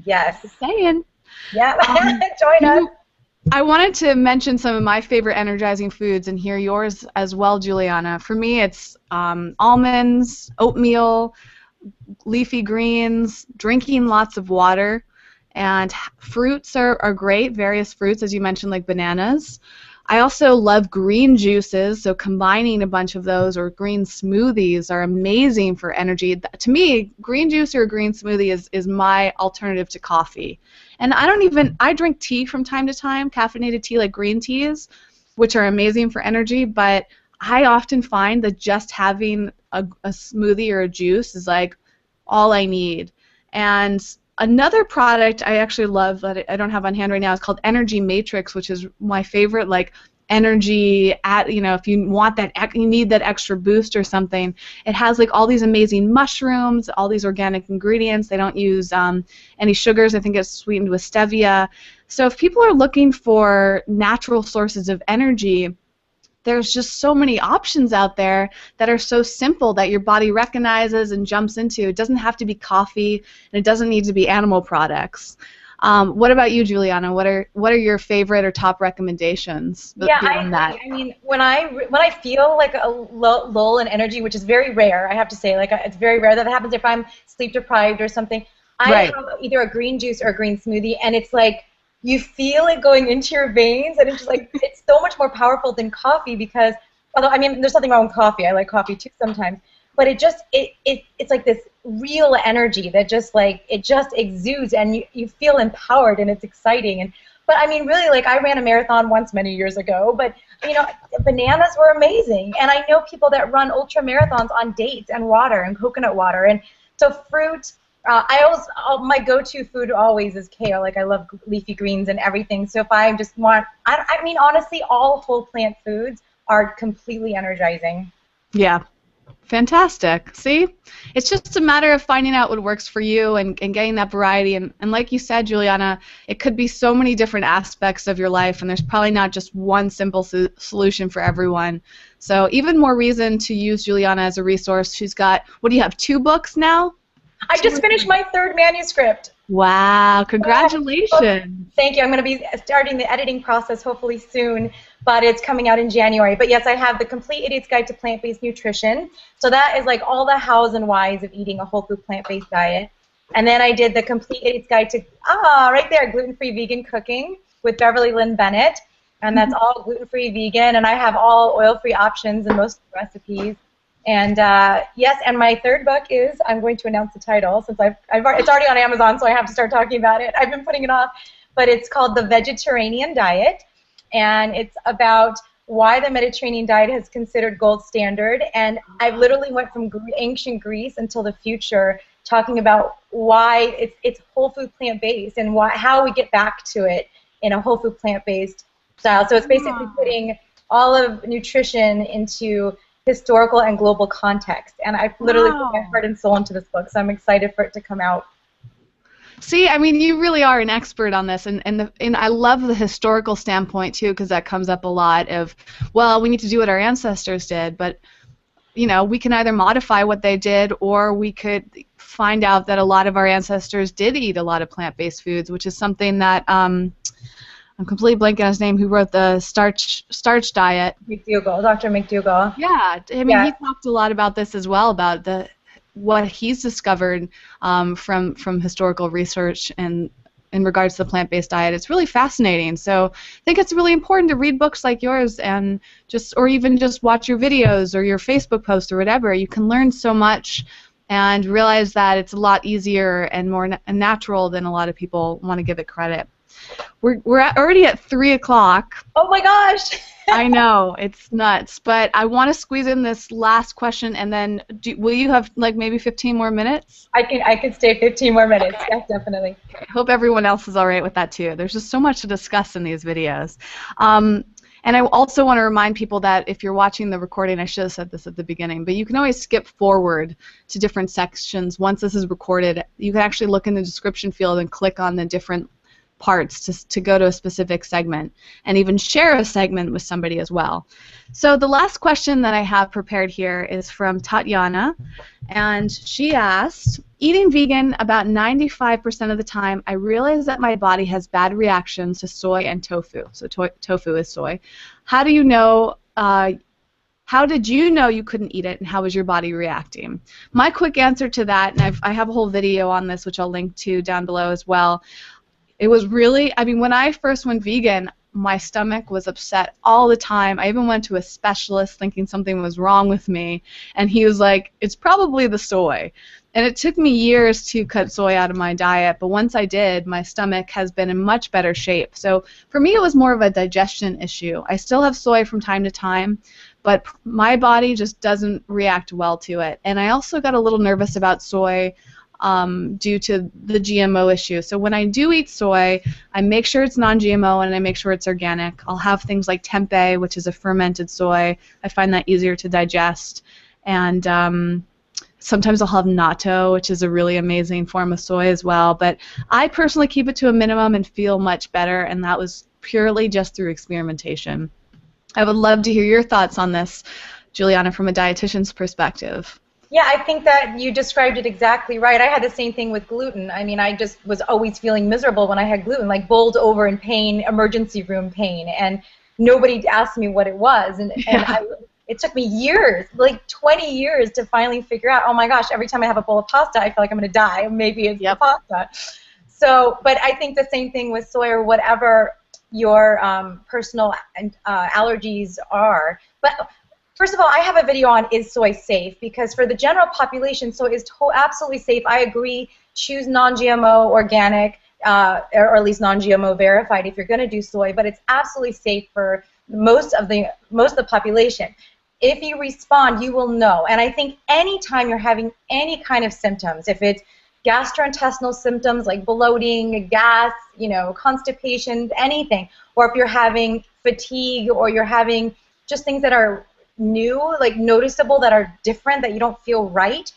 yes, just saying. Yeah, join us. I wanted to mention some of my favorite energizing foods and hear yours as well, Julieanna. For me, it's almonds, oatmeal, leafy greens, drinking lots of water, and fruits are great, various fruits, as you mentioned, like bananas. I also love green juices, so combining a bunch of those or green smoothies are amazing for energy. To me, green juice or a green smoothie is my alternative to coffee. And I drink tea from time to time, caffeinated tea like green teas, which are amazing for energy, but I often find that just having a smoothie or a juice is like all I need. And another product I actually love that I don't have on hand right now is called Energy Matrix, which is my favorite, like energy if you want that, you need that extra boost or something. It has like all these amazing mushrooms, all these organic ingredients. They don't use any sugars. I think it's sweetened with stevia. So if people are looking for natural sources of energy, there's just so many options out there that are so simple that your body recognizes and jumps into. It doesn't have to be coffee, and it doesn't need to be animal products. What about you, Julieanna? What are your favorite or top recommendations? Yeah, I mean, when I feel like a lull in energy, which is very rare, I have to say, it's very rare that happens if I'm sleep deprived or something. I have either a green juice or a green smoothie, and it's like, you feel it going into your veins, and it's just like, it's so much more powerful than coffee because, although, I mean, there's nothing wrong with coffee. I like coffee too sometimes. But it's like this real energy that just exudes, and you feel empowered, and it's exciting. But I mean, really, like, I ran a marathon once many years ago, but, bananas were amazing. And I know people that run ultra marathons on dates and water and coconut water. And so fruit, my go-to food always is kale. Like, I love leafy greens and everything. So if I just want, I mean, honestly, all whole plant foods are completely energizing. Yeah. Fantastic. See? It's just a matter of finding out what works for you and getting that variety. And like you said, Julieanna, it could be so many different aspects of your life, and there's probably not just one simple solution for everyone. So even more reason to use Julieanna as a resource. She's got, what do you have, 2 books now? I just finished my 3rd manuscript. Wow, congratulations. Thank you. I'm going to be starting the editing process hopefully soon, but it's coming out in January. But yes, I have the Complete Idiot's Guide to Plant-Based Nutrition. So that is like all the hows and whys of eating a whole food plant-based diet. And then I did the Complete Idiot's Guide to, right there, gluten-free vegan cooking with Beverly Lynn Bennett. And that's all gluten-free vegan, and I have all oil-free options in most recipes. And yes, and my 3rd book is, I'm going to announce the title since it's already on Amazon, so I have to start talking about it. I've been putting it off, but it's called The Vegetarian Diet, and it's about why the Mediterranean diet is considered gold standard. And I literally went from ancient Greece until the future, talking about why it's whole food plant-based and how we get back to it in a whole food plant-based style. So it's basically putting all of nutrition into historical and global context, and I've literally put my heart and soul into this book, so I'm excited for it to come out. See, I mean, you really are an expert on this, and I love the historical standpoint too, because that comes up a lot of, well, we need to do what our ancestors did, but we can either modify what they did, or we could find out that a lot of our ancestors did eat a lot of plant-based foods, which is something that I'm completely blanking on his name, who wrote the starch diet. McDougall, Dr. McDougall. Yeah, I mean, he talked a lot about this as well, about what he's discovered from historical research and in regards to the plant-based diet. It's really fascinating. So I think it's really important to read books like yours and or even just watch your videos or your Facebook posts or whatever. You can learn so much and realize that it's a lot easier and more natural than a lot of people want to give it credit. We're already at 3 o'clock. Oh my gosh! I know, it's nuts. But I want to squeeze in this last question, and then will you have like maybe 15 more minutes? I can stay 15 more minutes. Okay. Yes, definitely. I hope everyone else is all right with that too. There's just so much to discuss in these videos. And I also want to remind people that if you're watching the recording, I should have said this at the beginning, but you can always skip forward to different sections. Once this is recorded, you can actually look in the description field and click on the different parts to go to a specific segment, and even share a segment with somebody as well. So the last question that I have prepared here is from Tatiana, and she asked, eating vegan about 95% of the time, I realize that my body has bad reactions to soy and tofu. So tofu is soy. How do you know, how did you know you couldn't eat it, and how was your body reacting? My quick answer to that, and I have a whole video on this which I'll link to down below as well. It was really, I mean, when I first went vegan, my stomach was upset all the time. I even went to a specialist thinking something was wrong with me, and he was like, it's probably the soy. And it took me years to cut soy out of my diet, but once I did, my stomach has been in much better shape. So for me, it was more of a digestion issue. I still have soy from time to time, but my body just doesn't react well to it. And I also got a little nervous about soy due to the GMO issue. So when I do eat soy, I make sure it's non-GMO and I make sure it's organic. I'll have things like tempeh, which is a fermented soy. I find that easier to digest. And sometimes I'll have natto, which is a really amazing form of soy as well. But I personally keep it to a minimum and feel much better, and that was purely just through experimentation. I would love to hear your thoughts on this, Julieanna, from a dietitian's perspective. Yeah, I think that you described it exactly right. I had the same thing with gluten. I mean, I just was always feeling miserable when I had gluten, like bowled over in pain, emergency room pain, and nobody asked me what it was. And it took me years, like 20 years, to finally figure out, oh my gosh, every time I have a bowl of pasta, I feel like I'm going to die. Maybe it's the pasta. So, but I think the same thing with soy or whatever your personal allergies are. But first of all, I have a video on is soy safe, because for the general population, soy is absolutely safe. I agree. Choose non-GMO, organic, or at least non-GMO verified if you're going to do soy. But it's absolutely safe for most of the population. If you respond, you will know. And I think anytime you're having any kind of symptoms, if it's gastrointestinal symptoms like bloating, gas, constipation, anything, or if you're having fatigue or you're having just things that are new, like noticeable, that are different, that you don't feel right,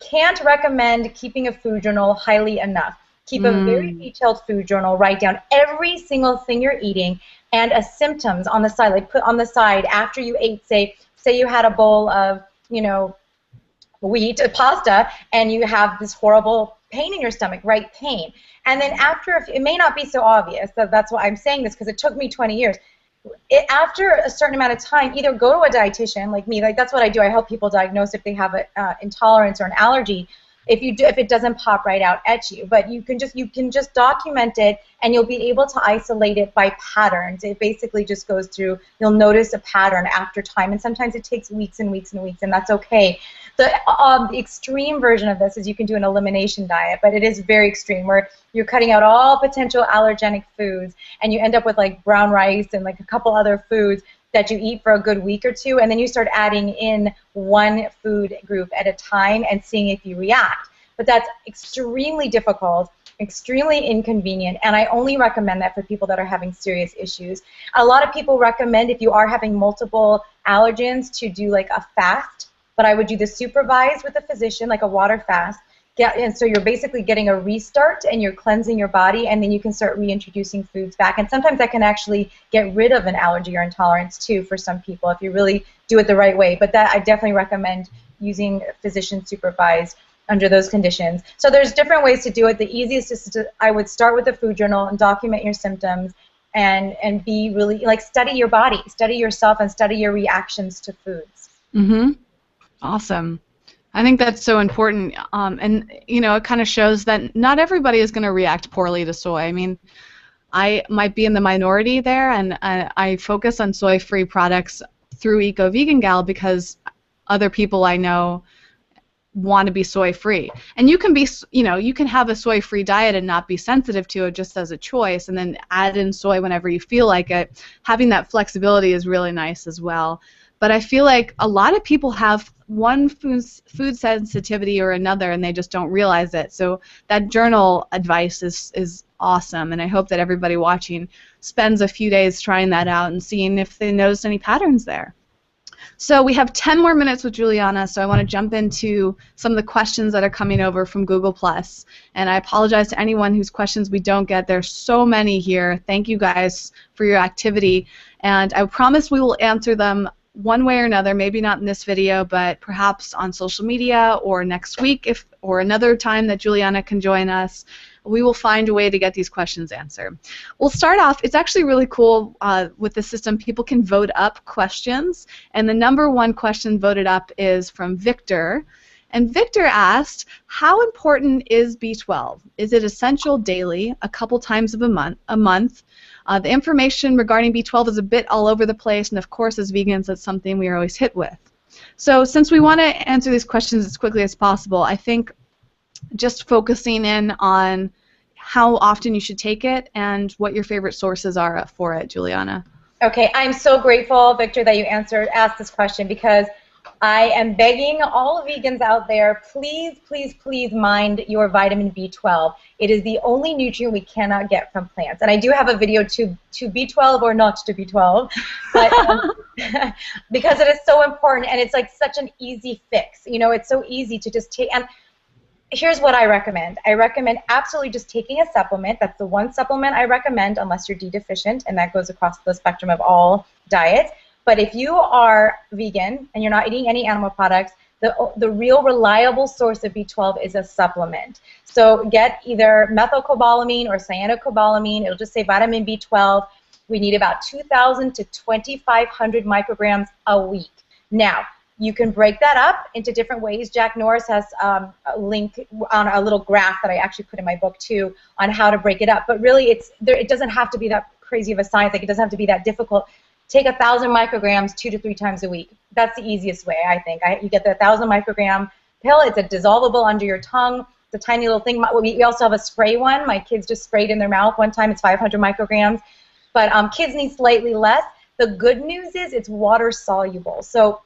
can't recommend keeping a food journal highly enough. Keep a very detailed food journal. Write down every single thing you're eating and symptoms on the side. Like put on the side after you ate, say you had a bowl of, wheat pasta, and you have this horrible pain in your stomach, right? Pain. And then after, it may not be so obvious. That's why I'm saying this, because it took me 20 years. After a certain amount of time, either go to a dietitian like me, like that's what I do. I help people diagnose if they have an intolerance or an allergy. If it doesn't pop right out at you, but you can just document it, and you'll be able to isolate it by patterns. It basically just goes through. You'll notice a pattern after time, and sometimes it takes weeks and weeks and weeks, and that's okay. The extreme version of this is you can do an elimination diet, but it is very extreme, where you're cutting out all potential allergenic foods, and you end up with like brown rice and like a couple other foods that you eat for a good week or two, and then you start adding in one food group at a time and seeing if you react. But that's extremely difficult, extremely inconvenient, and I only recommend that for people that are having serious issues. A lot of people recommend, if you are having multiple allergens, to do like a fast, but I would do the supervised with a physician, like a water fast. And so you're basically getting a restart, and you're cleansing your body, and then you can start reintroducing foods back. And sometimes that can actually get rid of an allergy or intolerance too for some people if you really do it the right way. But that I definitely recommend using physician supervised under those conditions. So there's different ways to do it. The easiest is I would start with a food journal and document your symptoms, and be really, like, study your body, study yourself, and study your reactions to foods. Awesome. I think that's so important, and it kind of shows that not everybody is going to react poorly to soy. I mean, I might be in the minority there, and I focus on soy-free products through Eco Vegan Gal because other people I know want to be soy-free. And you can be, you can have a soy-free diet and not be sensitive to it just as a choice, and then add in soy whenever you feel like it. Having that flexibility is really nice as well. But I feel like a lot of people have one food sensitivity or another, and they just don't realize it. So that journal advice is awesome. And I hope that everybody watching spends a few days trying that out and seeing if they notice any patterns there. So we have 10 more minutes with Julieanna, so I want to jump into some of the questions that are coming over from Google+. And I apologize to anyone whose questions we don't get. There's so many here. Thank you guys for your activity. And I promise we will answer them one way or another, maybe not in this video, but perhaps on social media or next week or another time that Julieanna can join us. We will find a way to get these questions answered. We'll start off, it's actually really cool with the system. People can vote up questions, and the number one question voted up is from Victor. And Victor asked, how important is B12? Is it essential daily, a couple times a month? The information regarding B12 is a bit all over the place, and of course as vegans that's something we are always hit with. So since we want to answer these questions as quickly as possible, I think just focusing in on how often you should take it and what your favorite sources are for it, Julieanna. Okay, I'm so grateful, Victor, that you asked this question, because I am begging all vegans out there, please, please, please mind your vitamin B12. It is the only nutrient we cannot get from plants. And I do have a video to B12 or not to B12, but, because it is so important, and it's like such an easy fix. You know, it's so easy to just take. And here's what I recommend. I recommend absolutely just taking a supplement. That's the one supplement I recommend unless you're D deficient, and that goes across the spectrum of all diets. But if you are vegan and you're not eating any animal products, the real reliable source of B12 is a supplement. So get either methylcobalamin or cyanocobalamin. It'll just say vitamin B12. We need about 2,000 to 2,500 micrograms a week. Now, you can break that up into different ways. Jack Norris has a link on a little graph that I actually put in my book too on how to break it up. But really, it doesn't have to be that crazy of a science. Like, it doesn't have to be that difficult. Take 1,000 micrograms 2 to 3 times a week. That's the easiest way, I think. You get the 1,000 microgram pill. It's a dissolvable under your tongue. It's a tiny little thing. We also have a spray one. My kids just sprayed in their mouth one time. It's 500 micrograms. But kids need slightly less. The good news is it's water soluble. So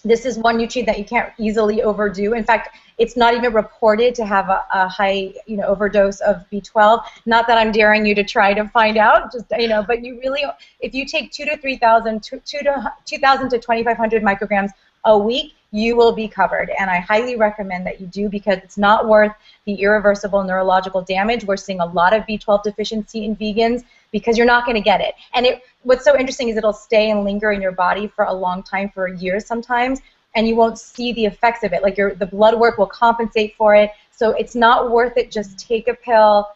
this is one nutrient that you can't easily overdo. In fact, it's not even reported to have a high, overdose of B12. Not that I'm daring you to try to find out, just but you really, if you take 2,000 to 2,500 micrograms a week, you will be covered. And I highly recommend that you do, because it's not worth the irreversible neurological damage. We're seeing a lot of B12 deficiency in vegans because you're not going to get it. And what's so interesting is it'll stay and linger in your body for a long time, for years sometimes, and you won't see the effects of it. Like the blood work will compensate for it. So it's not worth it. Just take a pill.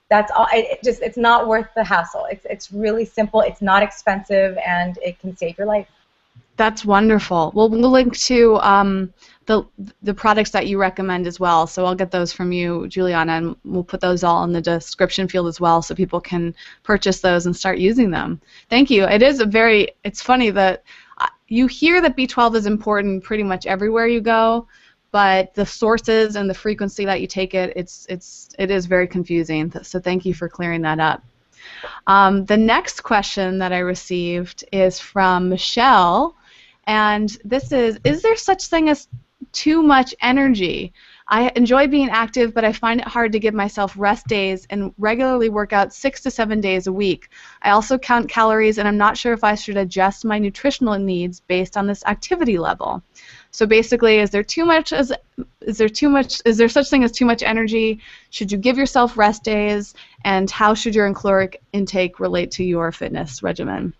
That's all. It's not worth the hassle. It's really simple. It's not expensive, and it can save your life. That's wonderful. We'll link to the products that you recommend as well. So I'll get those from you, Julieanna, and we'll put those all in the description field as well, so people can purchase those and start using them. Thank you. It's funny that you hear that B12 is important pretty much everywhere you go, but the sources and the frequency that you take it, it is very confusing. So thank you for clearing that up. The next question that I received is from Michelle, and this is there such thing as too much energy? I enjoy being active, but I find it hard to give myself rest days and regularly work out 6 to 7 days a week. I also count calories, and I'm not sure if I should adjust my nutritional needs based on this activity level. So basically, is there such thing as too much energy? Should you give yourself rest days? And how should your caloric intake relate to your fitness regimen?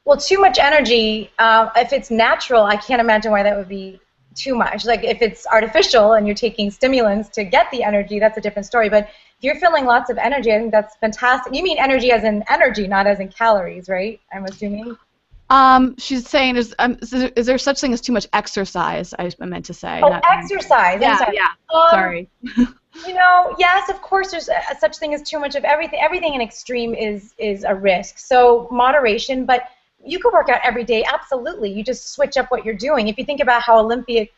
Well, too much energy, if it's natural, I can't imagine why that would be too much. Like, if it's artificial and you're taking stimulants to get the energy, that's a different story. But if you're feeling lots of energy, I think that's fantastic. You mean energy as in energy, not as in calories, right? I'm assuming. She's saying, is there such thing as too much exercise? I meant to say. Oh, exercise. Yeah, I'm sorry. yeah. Sorry. Yes, of course, there's such thing as too much of everything. Everything in extreme is a risk. So moderation, but you could work out every day. Absolutely. You just switch up what you're doing. If you think about how Olympic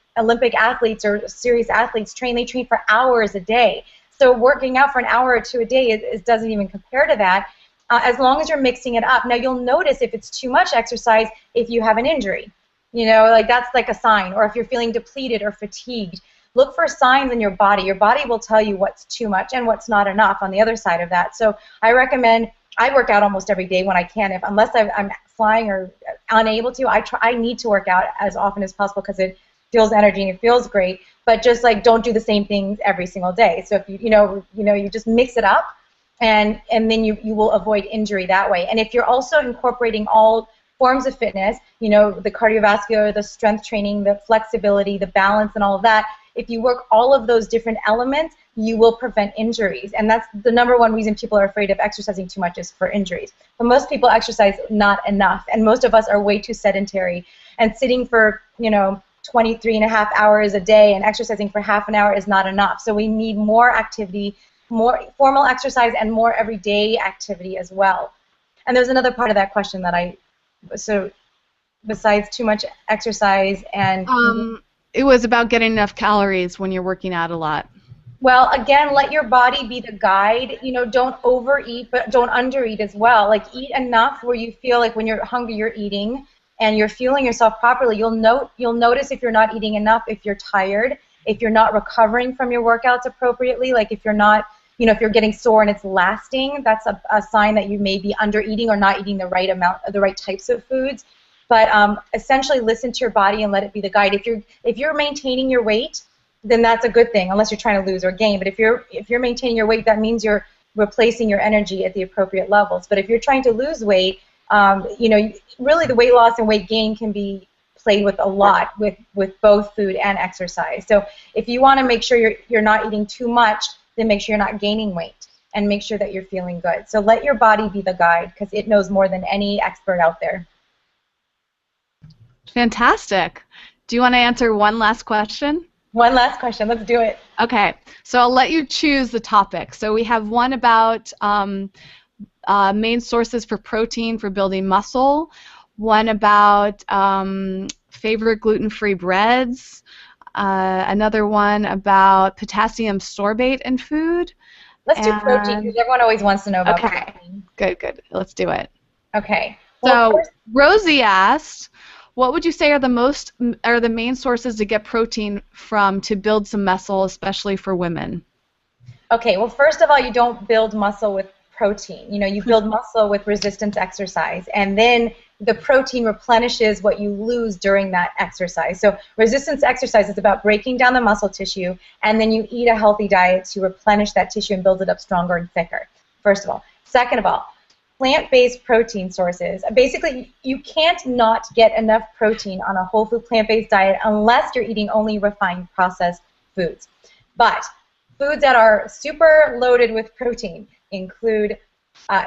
athletes or serious athletes train, they train for hours a day. So working out for an hour or two a day doesn't even compare to that. As long as you're mixing it up. Now, you'll notice if it's too much exercise if you have an injury. Like, that's like a sign, or if you're feeling depleted or fatigued. look for signs in your body. Your body will tell you what's too much and what's not enough on the other side of that. So I recommend, I work out almost every day when I can. Unless I'm flying or unable to, I need to work out as often as possible because it feels energy and it feels great. But just like don't do the same things every single day. So if you just mix it up, and then you will avoid injury that way. And if you're also incorporating all forms of fitness, the cardiovascular, the strength training, the flexibility, the balance, and all of that, if you work all of those different elements, you will prevent injuries. And that's the number one reason people are afraid of exercising too much, is for injuries. But most people exercise not enough, and most of us are way too sedentary. And sitting for 23 and a half hours a day and exercising for half an hour is not enough. So we need more activity, more formal exercise, and more everyday activity as well. And there's another part of that question that so besides too much exercise and... it was about getting enough calories when you're working out a lot. Well, again, let your body be the guide. Don't overeat, but don't undereat as well. Like, eat enough where you feel like when you're hungry, you're eating, and you're fueling yourself properly. You'll notice if you're not eating enough, if you're tired, if you're not recovering from your workouts appropriately, like if you're not, if you're getting sore and it's lasting, that's a sign that you may be under eating or not eating the right amount, the right types of foods. But essentially, listen to your body and let it be the guide. If you're maintaining your weight, then that's a good thing, unless you're trying to lose or gain. But if you're maintaining your weight, that means you're replacing your energy at the appropriate levels. But if you're trying to lose weight, really the weight loss and weight gain can be played with a lot with both food and exercise. So if you want to make sure you're not eating too much, then make sure you're not gaining weight, and make sure that you're feeling good. So let your body be the guide, because it knows more than any expert out there. Fantastic. Do you want to answer one last question? One last question. Let's do it. Okay. So I'll let you choose the topic. So we have one about main sources for protein for building muscle, one about favorite gluten-free breads, another one about potassium sorbate in food. Let's do protein, because everyone always wants to know about protein. Good. Let's do it. Okay. Well, so Rosie asked, what would you say are the main sources to get protein from to build some muscle, especially for women? Okay, well, first of all, you don't build muscle with protein. You build muscle with resistance exercise, and then the protein replenishes what you lose during that exercise. So resistance exercise is about breaking down the muscle tissue, and then you eat a healthy diet to replenish that tissue and build it up stronger and thicker, first of all. Second of all, plant-based protein sources. Basically, you can't not get enough protein on a whole food plant-based diet unless you're eating only refined processed foods. But foods that are super loaded with protein include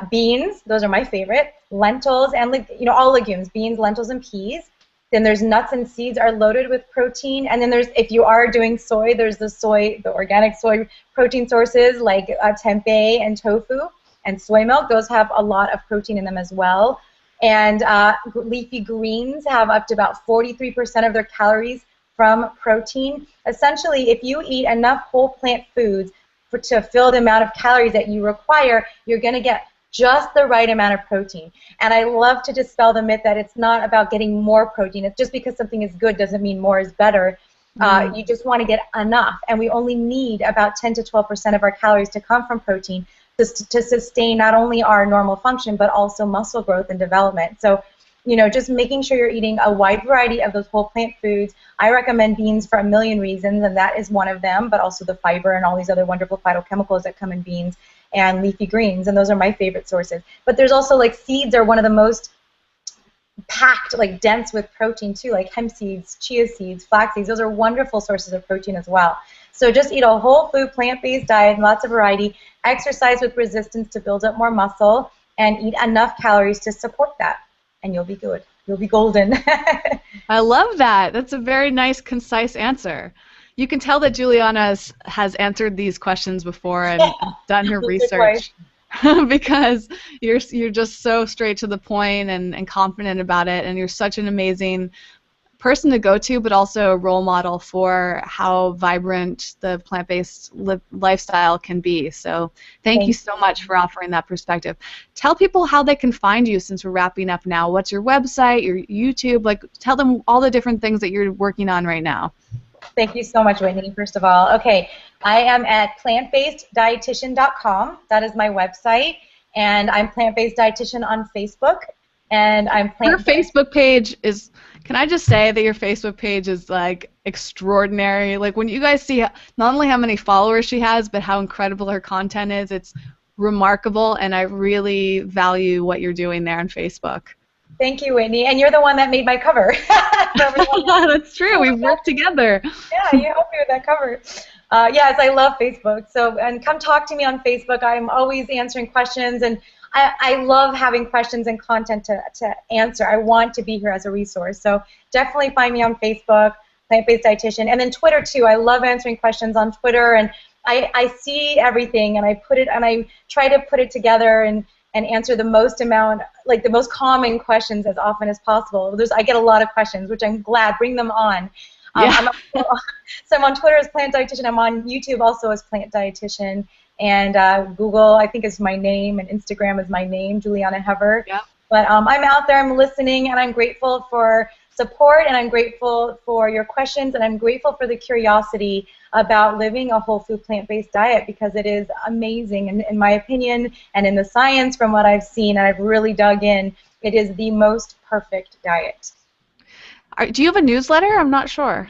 beans. Those are my favorite. Lentils and all legumes, beans, lentils, and peas. Then there's nuts and seeds are loaded with protein. And then if you are doing soy, there's the organic soy protein sources like tempeh and tofu. And soy milk, those have a lot of protein in them as well. And leafy greens have up to about 43% of their calories from protein. Essentially, if you eat enough whole plant foods to fill the amount of calories that you require, you're going to get just the right amount of protein. And I love to dispel the myth that it's not about getting more protein. It's just because something is good doesn't mean more is better. You just want to get enough. And we only need about 10 to 12% of our calories to come from protein to sustain not only our normal function, but also muscle growth and development. So, just making sure you're eating a wide variety of those whole plant foods. I recommend beans for a million reasons, and that is one of them, but also the fiber and all these other wonderful phytochemicals that come in beans, and leafy greens, and those are my favorite sources. But there's also, seeds are one of the most packed, dense with protein too, like hemp seeds, chia seeds, flax seeds. Those are wonderful sources of protein as well. So just eat a whole food, plant-based diet, lots of variety, exercise with resistance to build up more muscle, and eat enough calories to support that, and you'll be good. You'll be golden. I love that. That's a very nice, concise answer. You can tell that Julieanna has answered these questions before and done her research because you're just so straight to the point and confident about it, and you're such an amazing person to go to, but also a role model for how vibrant the plant-based lifestyle can be. So thank you so much for offering that perspective. Tell people how they can find you since we're wrapping up now. What's your website, your YouTube? Tell them all the different things that you're working on right now. Thank you so much, Whitney, first of all. Okay, I am at plantbaseddietitian.com. That is my website. And I'm Plant-Based Dietitian on Facebook. And I'm Her Facebook page is, can I just say that your Facebook page is like extraordinary? Like when you guys see not only how many followers she has, but how incredible her content is, it's remarkable, and I really value what you're doing there on Facebook. Thank you, Whitney. And you're the one that made my cover. That's true. We've worked together. Yeah, you helped me with that cover. Yes, I love Facebook. So, and come talk to me on Facebook. I'm always answering questions, and I love having questions and content to answer. I want to be here as a resource. So definitely find me on Facebook, Plant-Based Dietitian, and then Twitter too. I love answering questions on Twitter, and I see everything, and I try to put it together and answer the most amount, like the most common questions as often as possible. I get a lot of questions, which I'm glad. Bring them on. Yeah. So I'm on Twitter as Plant Dietitian. I'm on YouTube also as Plant Dietitian. And Google, I think, is my name, and Instagram is my name, Julieanna Hever. Yeah. But I'm out there, I'm listening, and I'm grateful for support, and I'm grateful for your questions, and I'm grateful for the curiosity about living a whole food plant-based diet, because it is amazing, and in my opinion, and in the science from what I've seen, and I've really dug in, it is the most perfect diet. Do you have a newsletter? I'm not sure.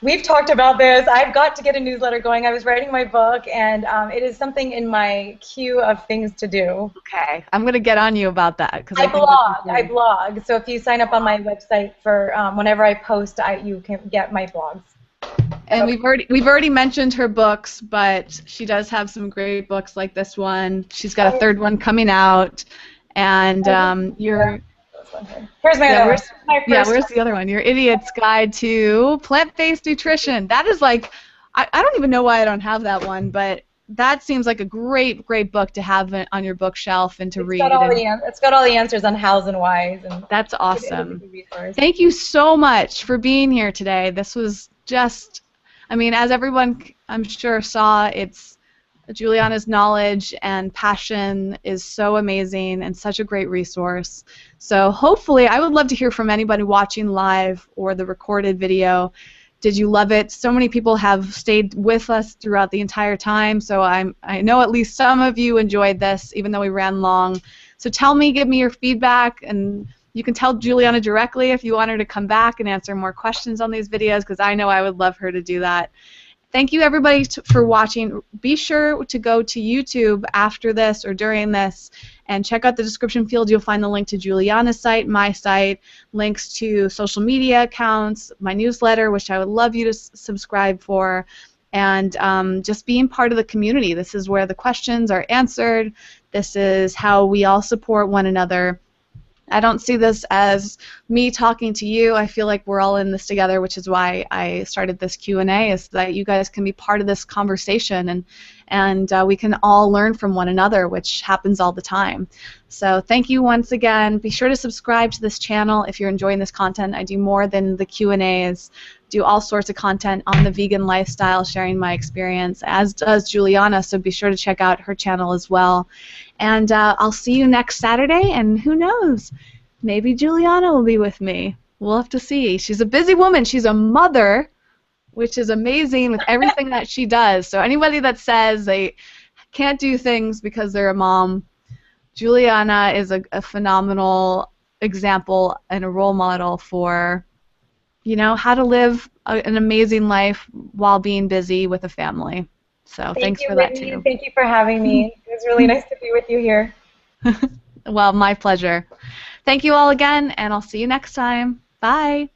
We've talked about this. I've got to get a newsletter going. I was writing my book, and it is something in my queue of things to do. Okay, I'm going to get on you about that. I blog. So if you sign up on my website for whenever I post, you can get my blogs. And we've already mentioned her books, but she does have some great books like this one. She's got a third one coming out, and Here's my other one. Where's the other one? Your Idiot's Guide to Plant-Based Nutrition. That is like, I don't even know why I don't have that one, but that seems like a great book to have on your bookshelf and to read. It's got all the answers on hows and whys. And that's awesome. Thank you so much for being here today. This was just, I mean, as everyone I'm sure saw, Julieanna's knowledge and passion is so amazing and such a great resource. So hopefully, I would love to hear from anybody watching live or the recorded video. Did you love it? So many people have stayed with us throughout the entire time, so I know at least some of you enjoyed this, even though we ran long. So give me your feedback, and you can tell Julieanna directly if you want her to come back and answer more questions on these videos, because I know I would love her to do that. Thank you, everybody, for watching. Be sure to go to YouTube after this or during this and check out the description field. You'll find the link to Julieanna's site, my site, links to social media accounts, my newsletter, which I would love you to subscribe for, and just being part of the community. This is where the questions are answered. This is how we all support one another. I don't see this as me talking to you. I feel like we're all in this together, which is why I started this Q&A, is that you guys can be part of this conversation, and we can all learn from one another, which happens all the time. So thank you once again. Be sure to subscribe to this channel if you're enjoying this content. I do more than the Q&As, do all sorts of content on the vegan lifestyle, sharing my experience, as does Julieanna, so be sure to check out her channel as well. And I'll see you next Saturday, and who knows, maybe Julieanna will be with me. We'll have to see. She's a busy woman. She's a mother, which is amazing with everything that she does. So anybody that says they can't do things because they're a mom, Julieanna is a phenomenal example and a role model for, you know, how to live an amazing life while being busy with a family. So thanks for that too. Thank you for having me. It was really nice to be with you here. Well, my pleasure. Thank you all again, and I'll see you next time. Bye.